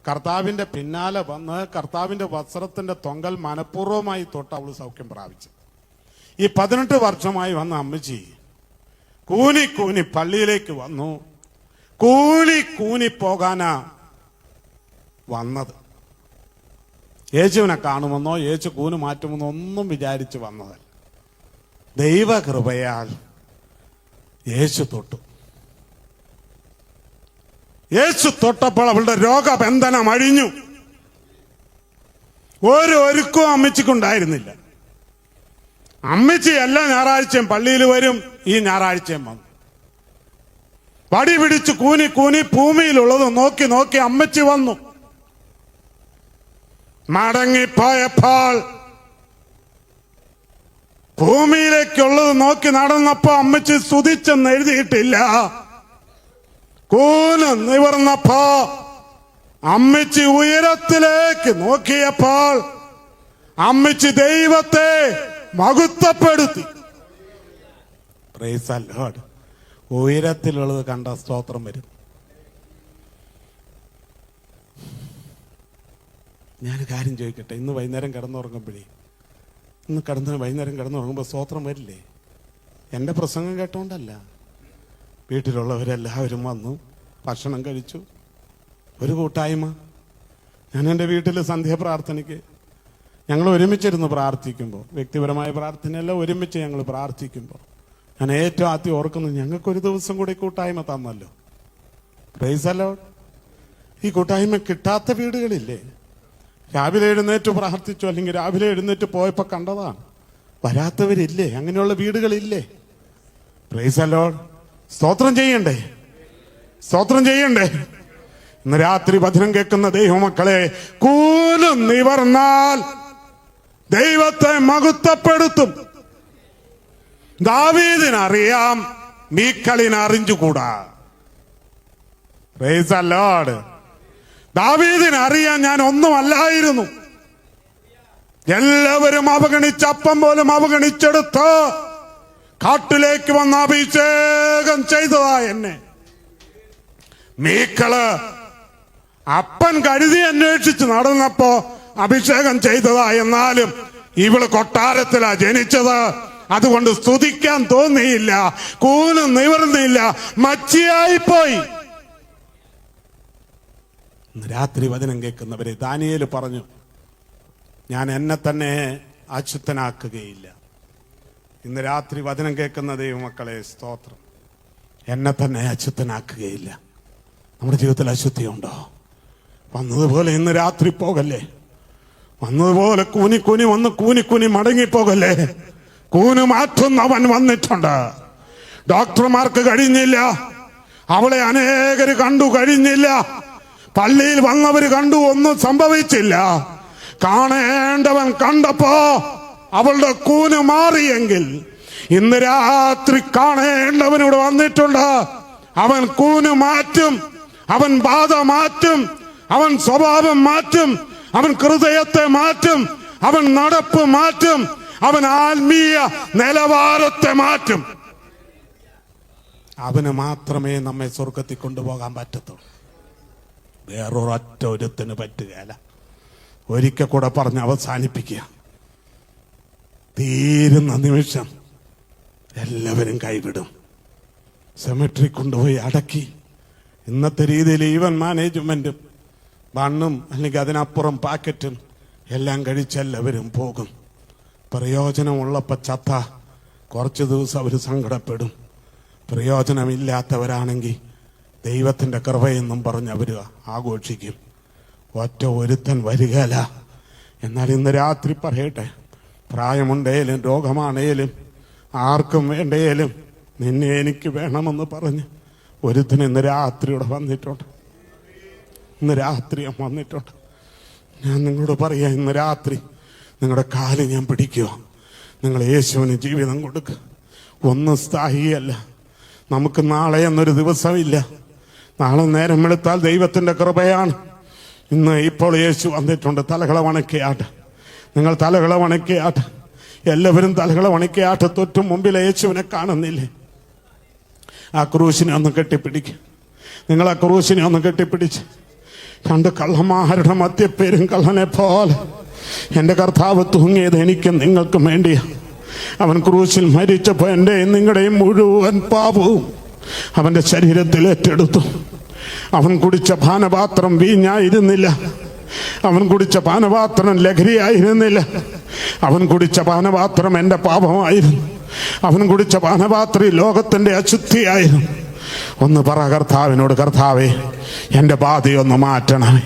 കർത്താവിന്റെ പിന്നാലെ വന്ന് കർത്താവിന്റെ വസ്ത്രത്തിന്റെ തൊങ്കൽ മനഃപൂർവ്വമായി തൊട്ട് അവൾ സൗഖ്യം പ്രാപിച്ചു. ഈ 18 വർഷമായി വന്ന അമ്മച്ചി കൂനി കൂനി പള്ളിയിലേക്ക് വന്നു. കൂനി കൂനി പോകാനാ വന്നത്. യേശുവിനെ കാണുമെന്നോ യേശു കൂന് മാറ്റുമെന്നോ ഒന്നും വിചാരിച്ച് വന്നതല്ല. ദൈവകൃപയാൽ യേശു തൊട്ടു. യേശു തൊട്ടപ്പോൾ അവളുടെ രോഗബന്ധനം അഴിഞ്ഞു. ഒരു ഒരുക്കവും അമ്മച്ചിക്കുണ്ടായിരുന്നില്ല. അമ്മച്ചി എല്ലാ ഞായറാഴ്ചയും പള്ളിയിൽ വരും, ഈ ഞായറാഴ്ചയും വന്നു. വടി പിടിച്ച് കൂനി കൂനി ഭൂമിയിലുള്ളത് നോക്കി നോക്കി അമ്മച്ചി വന്നു. മടങ്ങിപ്പോയപ്പോൾ ഭൂമിയിലേക്കുള്ളത് നോക്കി നടന്നപ്പോ അമ്മച്ചി സ്തുതിച്ചെന്ന് എഴുതിയിട്ടില്ല. കൂന് നിവർന്നപ്പോ അമ്മച്ചി ഉയരത്തിലേക്ക് നോക്കിയപ്പോൾ അമ്മച്ചി ദൈവത്തെ മഹത്വപ്പെടുത്തി. Praise the Lord. ഉയരത്തിലുള്ളത് കണ്ട സ്തോത്രം വരും. ഞാൻ കാര്യം ചോദിക്കട്ടെ, ഇന്ന് വൈകുന്നേരം കിടന്നുറങ്ങുമ്പോഴേ വൈകുന്നേരം കിടന്നുറങ്ങുമ്പോൾ സ്തോത്രം വരില്ലേ? എൻ്റെ പ്രസംഗം കേട്ടോണ്ടല്ല, വീട്ടിലുള്ളവരെല്ലാവരും വന്നു, ഭക്ഷണം കഴിച്ചു. ഒരു കൂട്ടായ്മ. ഞാൻ എൻ്റെ വീട്ടിൽ സന്ധ്യാപ്രാർത്ഥനയ്ക്ക് ഞങ്ങൾ ഒരുമിച്ചിരുന്ന് പ്രാർത്ഥിക്കുമ്പോൾ, വ്യക്തിപരമായ പ്രാർത്ഥനയല്ല, ഒരുമിച്ച് ഞങ്ങൾ പ്രാർത്ഥിക്കുമ്പോൾ ഞാൻ ഏറ്റവും ആദ്യം ഓർക്കുന്നത്, ഞങ്ങൾക്കൊരു ദിവസം കൂടി കൂട്ടായ്മ തന്നല്ലോ. Price the Lord. ഈ കൂട്ടായ്മ കിട്ടാത്ത വീടുകളില്ലേ? രാവിലെ എഴുന്നേറ്റ് പ്രാർത്ഥിച്ചു, അല്ലെങ്കിൽ രാവിലെ എഴുന്നേറ്റ് പോയപ്പോൾ കണ്ടതാണ്. വരാത്തവരില്ലേ? അങ്ങനെയുള്ള വീടുകളില്ലേ? Price the Lord. സ്തോത്രം ചെയ്യണ്ടേ? സ്തോത്രം ചെയ്യണ്ടേ? ഇന്ന് രാത്രി വചനം കേൾക്കുന്ന ദൈവമക്കളെ, കൂന് നിവർന്നാൽ ദൈവത്തെ മഹത്വപ്പെടുത്തും. ദാവീദിനറിയാം, മീഖലിന് അറിഞ്ഞുകൂടാ. Price the Lord. ദാവീദിനറിയാൻ ഞാൻ ഒന്നുമല്ലായിരുന്നു. എല്ലാവരും അവഗണിച്ച, അപ്പം പോലും അവഗണിച്ചെടുത്ത് കാട്ടിലേക്ക് വന്ന് അഭിഷേകം ചെയ്തതാ എന്നെ. മീഖള് അപ്പൻ കരുതി അന്വേഷിച്ച് നടന്നപ്പോ അഭിഷേകം ചെയ്തതാ. എന്നാലും ഇവള് കൊട്ടാരത്തിലാ ജനിച്ചത്. അതുകൊണ്ട് സ്തുതിക്കാൻ തോന്നിയില്ല, കൂന് നിവർന്നില്ല, മച്ചിയായിപ്പോയി. രാത്രി വചനം കേൾക്കുന്നവരെ, ദാനിയേൽ പറഞ്ഞു, ഞാൻ എന്നെ തന്നെ അശുദ്ധനാക്കുകയില്ല. ഇന്ന് രാത്രി വചനം കേൾക്കുന്ന ദൈവമക്കളെ, സ്തോത്രം. എന്നെ തന്നെ അശുദ്ധനാക്കുകയില്ല. നമ്മുടെ ജീവിതത്തിൽ അശുദ്ധിയുണ്ടോ? വന്നതുപോലെ ഇന്ന് രാത്രി പോകല്ലേ. വന്നതുപോലെ കൂനി വന്ന് കൂനി മടങ്ങിപ്പോകല്ലേ. കൂന് മാറ്റുന്നവൻ വന്നിട്ടുണ്ട്. ഡോക്ടർമാർക്ക് കഴിഞ്ഞില്ല, അവളെ അനേകര് കണ്ടു, കഴിഞ്ഞില്ല. പള്ളിയിൽ വന്നവര് കണ്ടു, ഒന്നും സംഭവിച്ചില്ല. കാണേണ്ടവൻ കണ്ടപ്പോ അവളുടെ കൂന് മാറിയെങ്കിൽ, ഇന്ന് രാത്രി കാണേണ്ടവൻ ഇവിടെ വന്നിട്ടുണ്ട്. അവൻ കൂന് മാറ്റും, അവൻ ബാധ മാറ്റും, അവൻ സ്വഭാവം മാറ്റും, അവൻ ഹൃദയത്തെ മാറ്റും, അവൻ നടപ്പ് മാറ്റും, അവൻ ആത്മീയ നിലവാരത്തെ മാറ്റും. അവന് മാത്രമേ നമ്മെ സ്വർഗത്തിൽ കൊണ്ടുപോകാൻ പറ്റത്തുള്ളൂ. വേറൊരൊറ്റ ഒരുത്തിന് പറ്റുകയല്ല. ഒരിക്കൽ കൂടെ പറഞ്ഞ് അവസാനിപ്പിക്കുക. തീരുന്ന നിമിഷം എല്ലാവരും കൈവിടും. സെമിട്രി കൊണ്ടുപോയി അടക്കി. ഇന്നത്തെ രീതിയിൽ ഈവൻ മാനേജ്മെന്റും ബണ്ണും അല്ലെങ്കിൽ അതിനപ്പുറം പാക്കറ്റും എല്ലാം കഴിച്ചെല്ലാവരും പോകും. പ്രയോജനമുള്ളപ്പോൾ ചത്ത കുറച്ച് ദിവസം അവർ സങ്കടപ്പെടും. പ്രയോജനമില്ലാത്തവരാണെങ്കിൽ ദൈവത്തിൻ്റെ കൃപയെന്നും പറഞ്ഞ് അവർ ആഘോഷിക്കും. ഒറ്റ ഒരുത്തൻ വരികയില്ല. എന്നാൽ ഇന്ന് രാത്രി പറയട്ടെ, പ്രായമുണ്ടേലും രോഗമാണേലും ആർക്കും വേണ്ടേലും നിന്നെ എനിക്ക് വേണമെന്ന് പറഞ്ഞ് ഒരുത്തൻ ഇന്ന് രാത്രിയോടെ വന്നിട്ടുണ്ട്. ഇന്ന് രാത്രി വന്നിട്ടുണ്ട്. ഞാൻ നിങ്ങളോട് പറയാം, ഇന്ന് രാത്രി നിങ്ങളുടെ കാല് ഞാൻ പിടിക്കുക. നിങ്ങൾ യേശുവിന് ജീവിതം കൊടുക്കുക. ഒന്നും സ്ഥായിയല്ല. നമുക്ക് നാളെ എന്നൊരു ദിവസമില്ല. നാളെ നേരം വെളുത്താൽ ദൈവത്തിൻ്റെ കൃപയാണ്. ഇന്ന് ഇപ്പോൾ യേശു വന്നിട്ടുണ്ട്. തലകളെ വണക്കിയാട്ട്. നിങ്ങൾ തലകളെ വണക്കിയാട്ട്. എല്ലാവരും തലകളെ വണക്കിയാട്ട്. തൊറ്റു മുമ്പിൽ യേശുവിനെ കാണുന്നില്ലേ? ആ ക്രൂശിനെ ഒന്ന് കെട്ടിപ്പിടിക്കുക. നിങ്ങൾ ആ ക്രൂശിനെ ഒന്ന് കെട്ടിപ്പിടിച്ച്, രണ്ട് കള്ളന്മാരുടെ മധ്യപ്പേരും കള്ളനെ പോലെ എൻ്റെ കർത്താവ് തൂങ്ങിയത് എനിക്കും നിങ്ങൾക്കും വേണ്ടിയാണ്. അവൻ ക്രൂശിൽ മരിച്ചപ്പോൾ എൻ്റെയും നിങ്ങളുടെയും മുഴുവൻ പാപവും അവൻ്റെ ശരീരത്തിൽ ഏറ്റെടുത്തു. അവൻ കുടിച്ച പാനപാത്രം വീഞ്ഞായിരുന്നില്ല. അവൻ കുടിച്ച പാനപാത്രം ലഹരിയായിരുന്നില്ല. അവൻ കുടിച്ച പാനപാത്രം എൻ്റെ പാപമായിരുന്നു. അവൻ കുടിച്ച പാനപാത്രം ലോകത്തിൻ്റെ അശുദ്ധിയായിരുന്നു. ഒന്ന് പറ കർത്താവിനോട്, കർത്താവേ എൻ്റെ ബാധയൊന്ന് മാറ്റണമേ.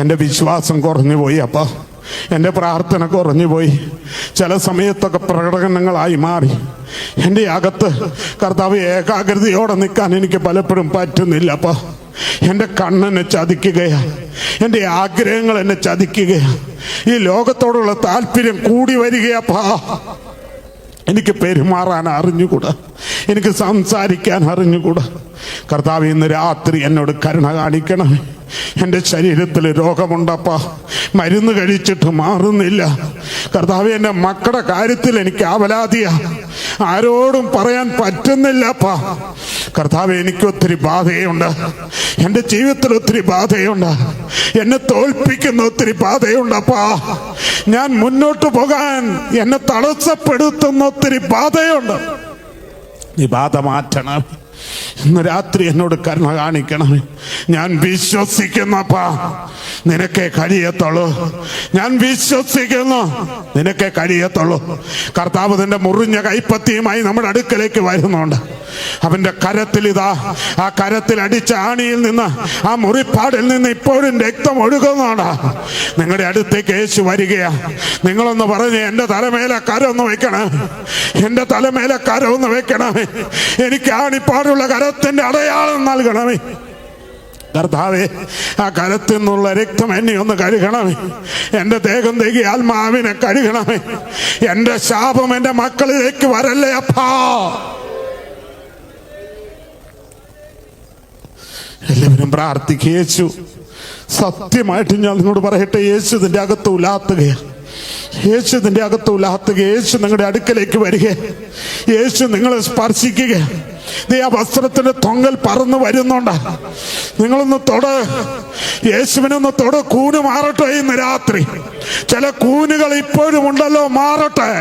എൻ്റെ വിശ്വാസം കുറഞ്ഞു പോയി, അപ്പോൾ എൻ്റെ പ്രാർത്ഥന കുറഞ്ഞു പോയി. ചില സമയത്തൊക്കെ പ്രകടനങ്ങളായി മാറി. എൻ്റെ അകത്ത് കർത്താവ് ഏകാഗ്രതയോടെ നിൽക്കാൻ എനിക്ക് പലപ്പോഴും പറ്റുന്നില്ല. അപ്പോൾ എൻ്റെ കണ്ണെന്നെ ചതിക്കുകയാണ്, എൻ്റെ ആഗ്രഹങ്ങൾ എന്നെ ചതിക്കുകയാണ്. ഈ ലോകത്തോടുള്ള താല്പര്യം കൂടി വരികയപ്പാ. എനിക്ക് പെരുമാറാൻ അറിഞ്ഞുകൂടാ, എനിക്ക് സംസാരിക്കാൻ അറിഞ്ഞുകൂടാ. കർത്താവ് ഇന്ന് രാത്രി എന്നോട് കരുണ കാണിക്കണമേ. എൻ്റെ ശരീരത്തിൽ രോഗമുണ്ടപ്പാ, മരുന്ന് കഴിച്ചിട്ട് മാറുന്നില്ല. കർത്താവ് എൻ്റെ മക്കളുടെ കാര്യത്തിൽ എനിക്ക് ആവലാതിയാ, ആരോടും പറയാൻ പറ്റുന്നില്ലപ്പാ. കർത്താവ് എനിക്ക് ഒത്തിരി ബാധയുണ്ട്, എൻ്റെ ജീവിതത്തിൽ ഒത്തിരി ബാധയുണ്ട്, എന്നെ തോൽപ്പിക്കുന്ന ഒത്തിരി ബാധയുണ്ടപ്പാ. ഞാൻ മുന്നോട്ട് പോകാൻ എന്നെ തടസ്സപ്പെടുത്തുന്ന ഒത്തിരി ബാധയുണ്ട്. ഈ ബാധ മാറ്റണം. ഇന്ന് രാത്രി എന്നോട് കരുണ കാണിക്കണമേ. ഞാൻ വിശ്വസിക്കുന്നപ്പാ, നിനക്കേ കഴിയത്തുള്ളൂ. ഞാൻ വിശ്വസിക്കുന്നു, നിനക്കേ കഴിയത്തുള്ളൂ. കർത്താവ് തന്റെ മുറിഞ്ഞ കൈപ്പത്തിയുമായി നമ്മുടെ അടുക്കലേക്ക് വരുന്നുണ്ട്. അവന്റെ കരത്തിൽ ഇതാ, ആ കരത്തിൽ അടിച്ച ആണിയിൽ നിന്ന്, ആ മുറിപ്പാടിൽ നിന്ന് ഇപ്പോഴും രക്തം ഒഴുകുന്നുണ്ട്. നിങ്ങളുടെ അടുത്തേക്ക് യേശു വരികയാ. നിങ്ങളൊന്ന് പറഞ്ഞ്, എൻ്റെ തലമേലെ കരമൊന്ന് വെക്കണേ, എൻ്റെ തലമേലെ കരമൊന്ന് വെക്കണമേ, എനിക്ക് ആണിപ്പാടുള്ള കരത്തിന്റെ അടയാളം നൽകണമേ. കർത്താവേ, ആ കരത്തിൽ നിന്നുള്ള രക്തം എന്നെ ഒന്ന് കഴുകണമേ. എൻ്റെ ദേഹം തേകി ആത്മാവിനെ കഴുകണമേ. എൻ്റെ ശാപം എൻ്റെ മക്കളിലേക്ക് വരല്ലേ അപ്പാ. എല്ലാവരും പ്രാർത്ഥിക്കുക. യേശു, സത്യമായിട്ട് ഞാൻ നിങ്ങളോട് പറയട്ടെ, യേശു ഇതിൻ്റെ അകത്ത് ഉലാത്തുകയാണ്. യേശു ഇതിൻ്റെ അകത്ത് ഉലാത്തുക. യേശു നിങ്ങളുടെ അടുക്കലേക്ക് വരിക. യേശു നിങ്ങളെ സ്പർശിക്കുക. ആ വസ്ത്രത്തിന്റെ തൊങ്ങൽ പറന്ന് വരുന്നുണ്ട്. നിങ്ങളൊന്ന് തൊട്, യേശുവിനൊന്ന് തൊട്. കൂന് മാറട്ടെ ഇന്ന് രാത്രി. ചില കൂനുകൾ ഇപ്പോഴും ഉണ്ടല്ലോ, മാറട്ടെ.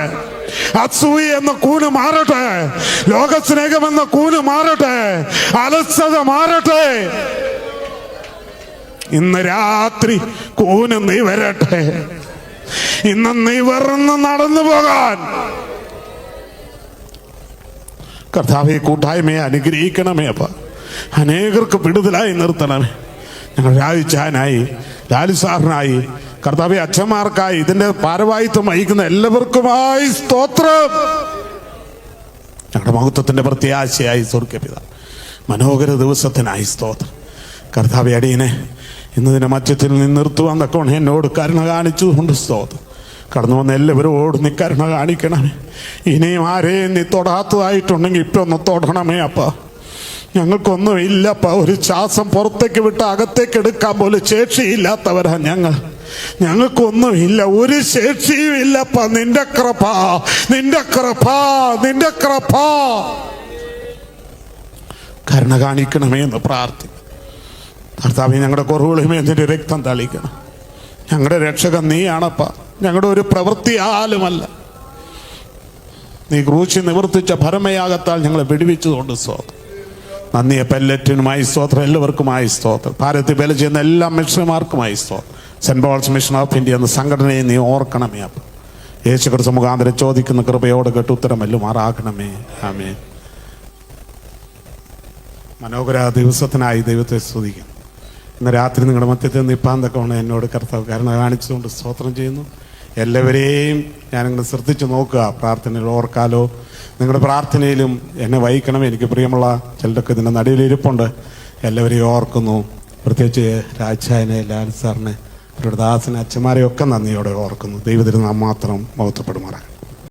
അസൂയ എന്ന കൂന് മാറട്ടെ. ലോകസ്നേഹം എന്ന കൂന് മാറട്ടെ. അലസത മാറട്ടെ. ഇന്ന് രാത്രി കൂന് നിവരട്ടെ. ഇന്ന് നിവർന്ന് നടന്നു പോകാൻ കർത്താവെ കൂട്ടായ്മയെ അനുഗ്രഹിക്കണമേ. അപ്പ അനേകർക്ക് വിടുതലായി നിർത്തണമേ. ഞങ്ങൾ രാജിച്ചാനായി, ലാലു സാറിനായി, കർത്താവെ അച്ഛന്മാർക്കായി, ഇതിന്റെ ഭാരവാഹിത്വം വഹിക്കുന്ന എല്ലാവർക്കുമായി സ്തോത്രം. ഞങ്ങളുടെ മഹത്വത്തിന്റെ പ്രത്യാശയായി സ്വർഗ്ഗപിതാ, മനോഹര ദിവസത്തിനായി സ്തോത്രം. കർത്താവെ അടിയനെ ഇന്നതിന്റെ മധ്യത്തിൽ നിന്ന് നിർത്തുവാൻ തക്കോണം എന്നോട് കരുണ കാണിച്ചതുകൊണ്ട് സ്തോത്രം. കടന്നു വന്ന എല്ലാവരോടും നീ കരുണ കാണിക്കണമേ. ഇനിയും ആരെയും നീ തൊടാത്തതായിട്ടുണ്ടെങ്കിൽ ഇപ്പൊ ഒന്ന് തൊടണമേ അപ്പ. ഞങ്ങൾക്കൊന്നും ഇല്ലപ്പ. ഒരു ശ്വാസം പുറത്തേക്ക് വിട്ട് അകത്തേക്ക് എടുക്കാൻ പോലും ശേഷിയില്ലാത്തവരാ ഞങ്ങൾ. ഞങ്ങൾക്കൊന്നും ഇല്ല, ഒരു ശേഷിയും ഇല്ലപ്പ. നിന്റെ കൃപ, നിന്റെ കൃപ, നിന്റെ കൃപ കരുണ കാണിക്കണമേ എന്ന് പ്രാർത്ഥിക്കും. കർത്താവേ, ഞങ്ങളുടെ കുറവുകളുമേ നിന്റെ രക്തം തളിക്കണം. ഞങ്ങളുടെ രക്ഷകൻ നീയാണപ്പ, ഞങ്ങളുടെ ഒരു പ്രവൃത്തിയാലുമല്ല. നീ ക്രൂശിൽ നിവർത്തിച്ച ഭരമയാകത്താൽ ഞങ്ങളെ വിടുവിച്ചതുകൊണ്ട് സ്തോത്രം. നന്ദിയെ പെല്ലറ്റിനുമായി സ്തോത്രം. എല്ലാവർക്കുമായി സ്തോത്രം. ഭാരതത്തിൽ ബല ചെയ്യുന്ന എല്ലാ മിഷണറിമാർക്കുമായി സ്തോത്രം. Saint Paul's mission of India എന്ന സംഘടനയെ നീ ഓർക്കണമേ. അപ്പം യേശു ക്രിസ്തു മുഖാന്തരം ചോദിക്കുന്ന കൃപയോട് കേട്ട് ഉത്തരം എല്ലുമാറാക്കണമേ. ആമേൻ. മനോഹര ദിവസത്തിനായി ദൈവത്തെ സ്തുതിക്കുന്നു. ഇന്ന് രാത്രി നിങ്ങളുടെ മധ്യത്തിൽ നിൽപ്പാൻ തക്കവണ്ണം എന്നോട് കർത്താവ് കരുണ കാണിച്ചുകൊണ്ട് സ്തോത്രം ചെയ്യുന്നു. എല്ലാവരെയും ഞാനിങ്ങനെ ശ്രദ്ധിച്ച് നോക്കുക. പ്രാർത്ഥനയിൽ ഓർക്കാലോ. നിങ്ങളുടെ പ്രാർത്ഥനയിലും എന്നെ വഹിക്കണം. എനിക്ക് പ്രിയമുള്ള ചിലരൊക്കെ ഇതിൻ്റെ നടുവിലിരിപ്പുണ്ട്. എല്ലാവരെയും ഓർക്കുന്നു. പ്രത്യേകിച്ച് രാജായനെ, ലാൽ സാറിനെ, അവരുടെ ദാസനെ, അച്ഛന്മാരെയൊക്കെ നന്ദിയോടെ ഓർക്കുന്നു. ദൈവത്തിന് നാം മാത്രം മഹത്വപ്പെടുമാറാണ്.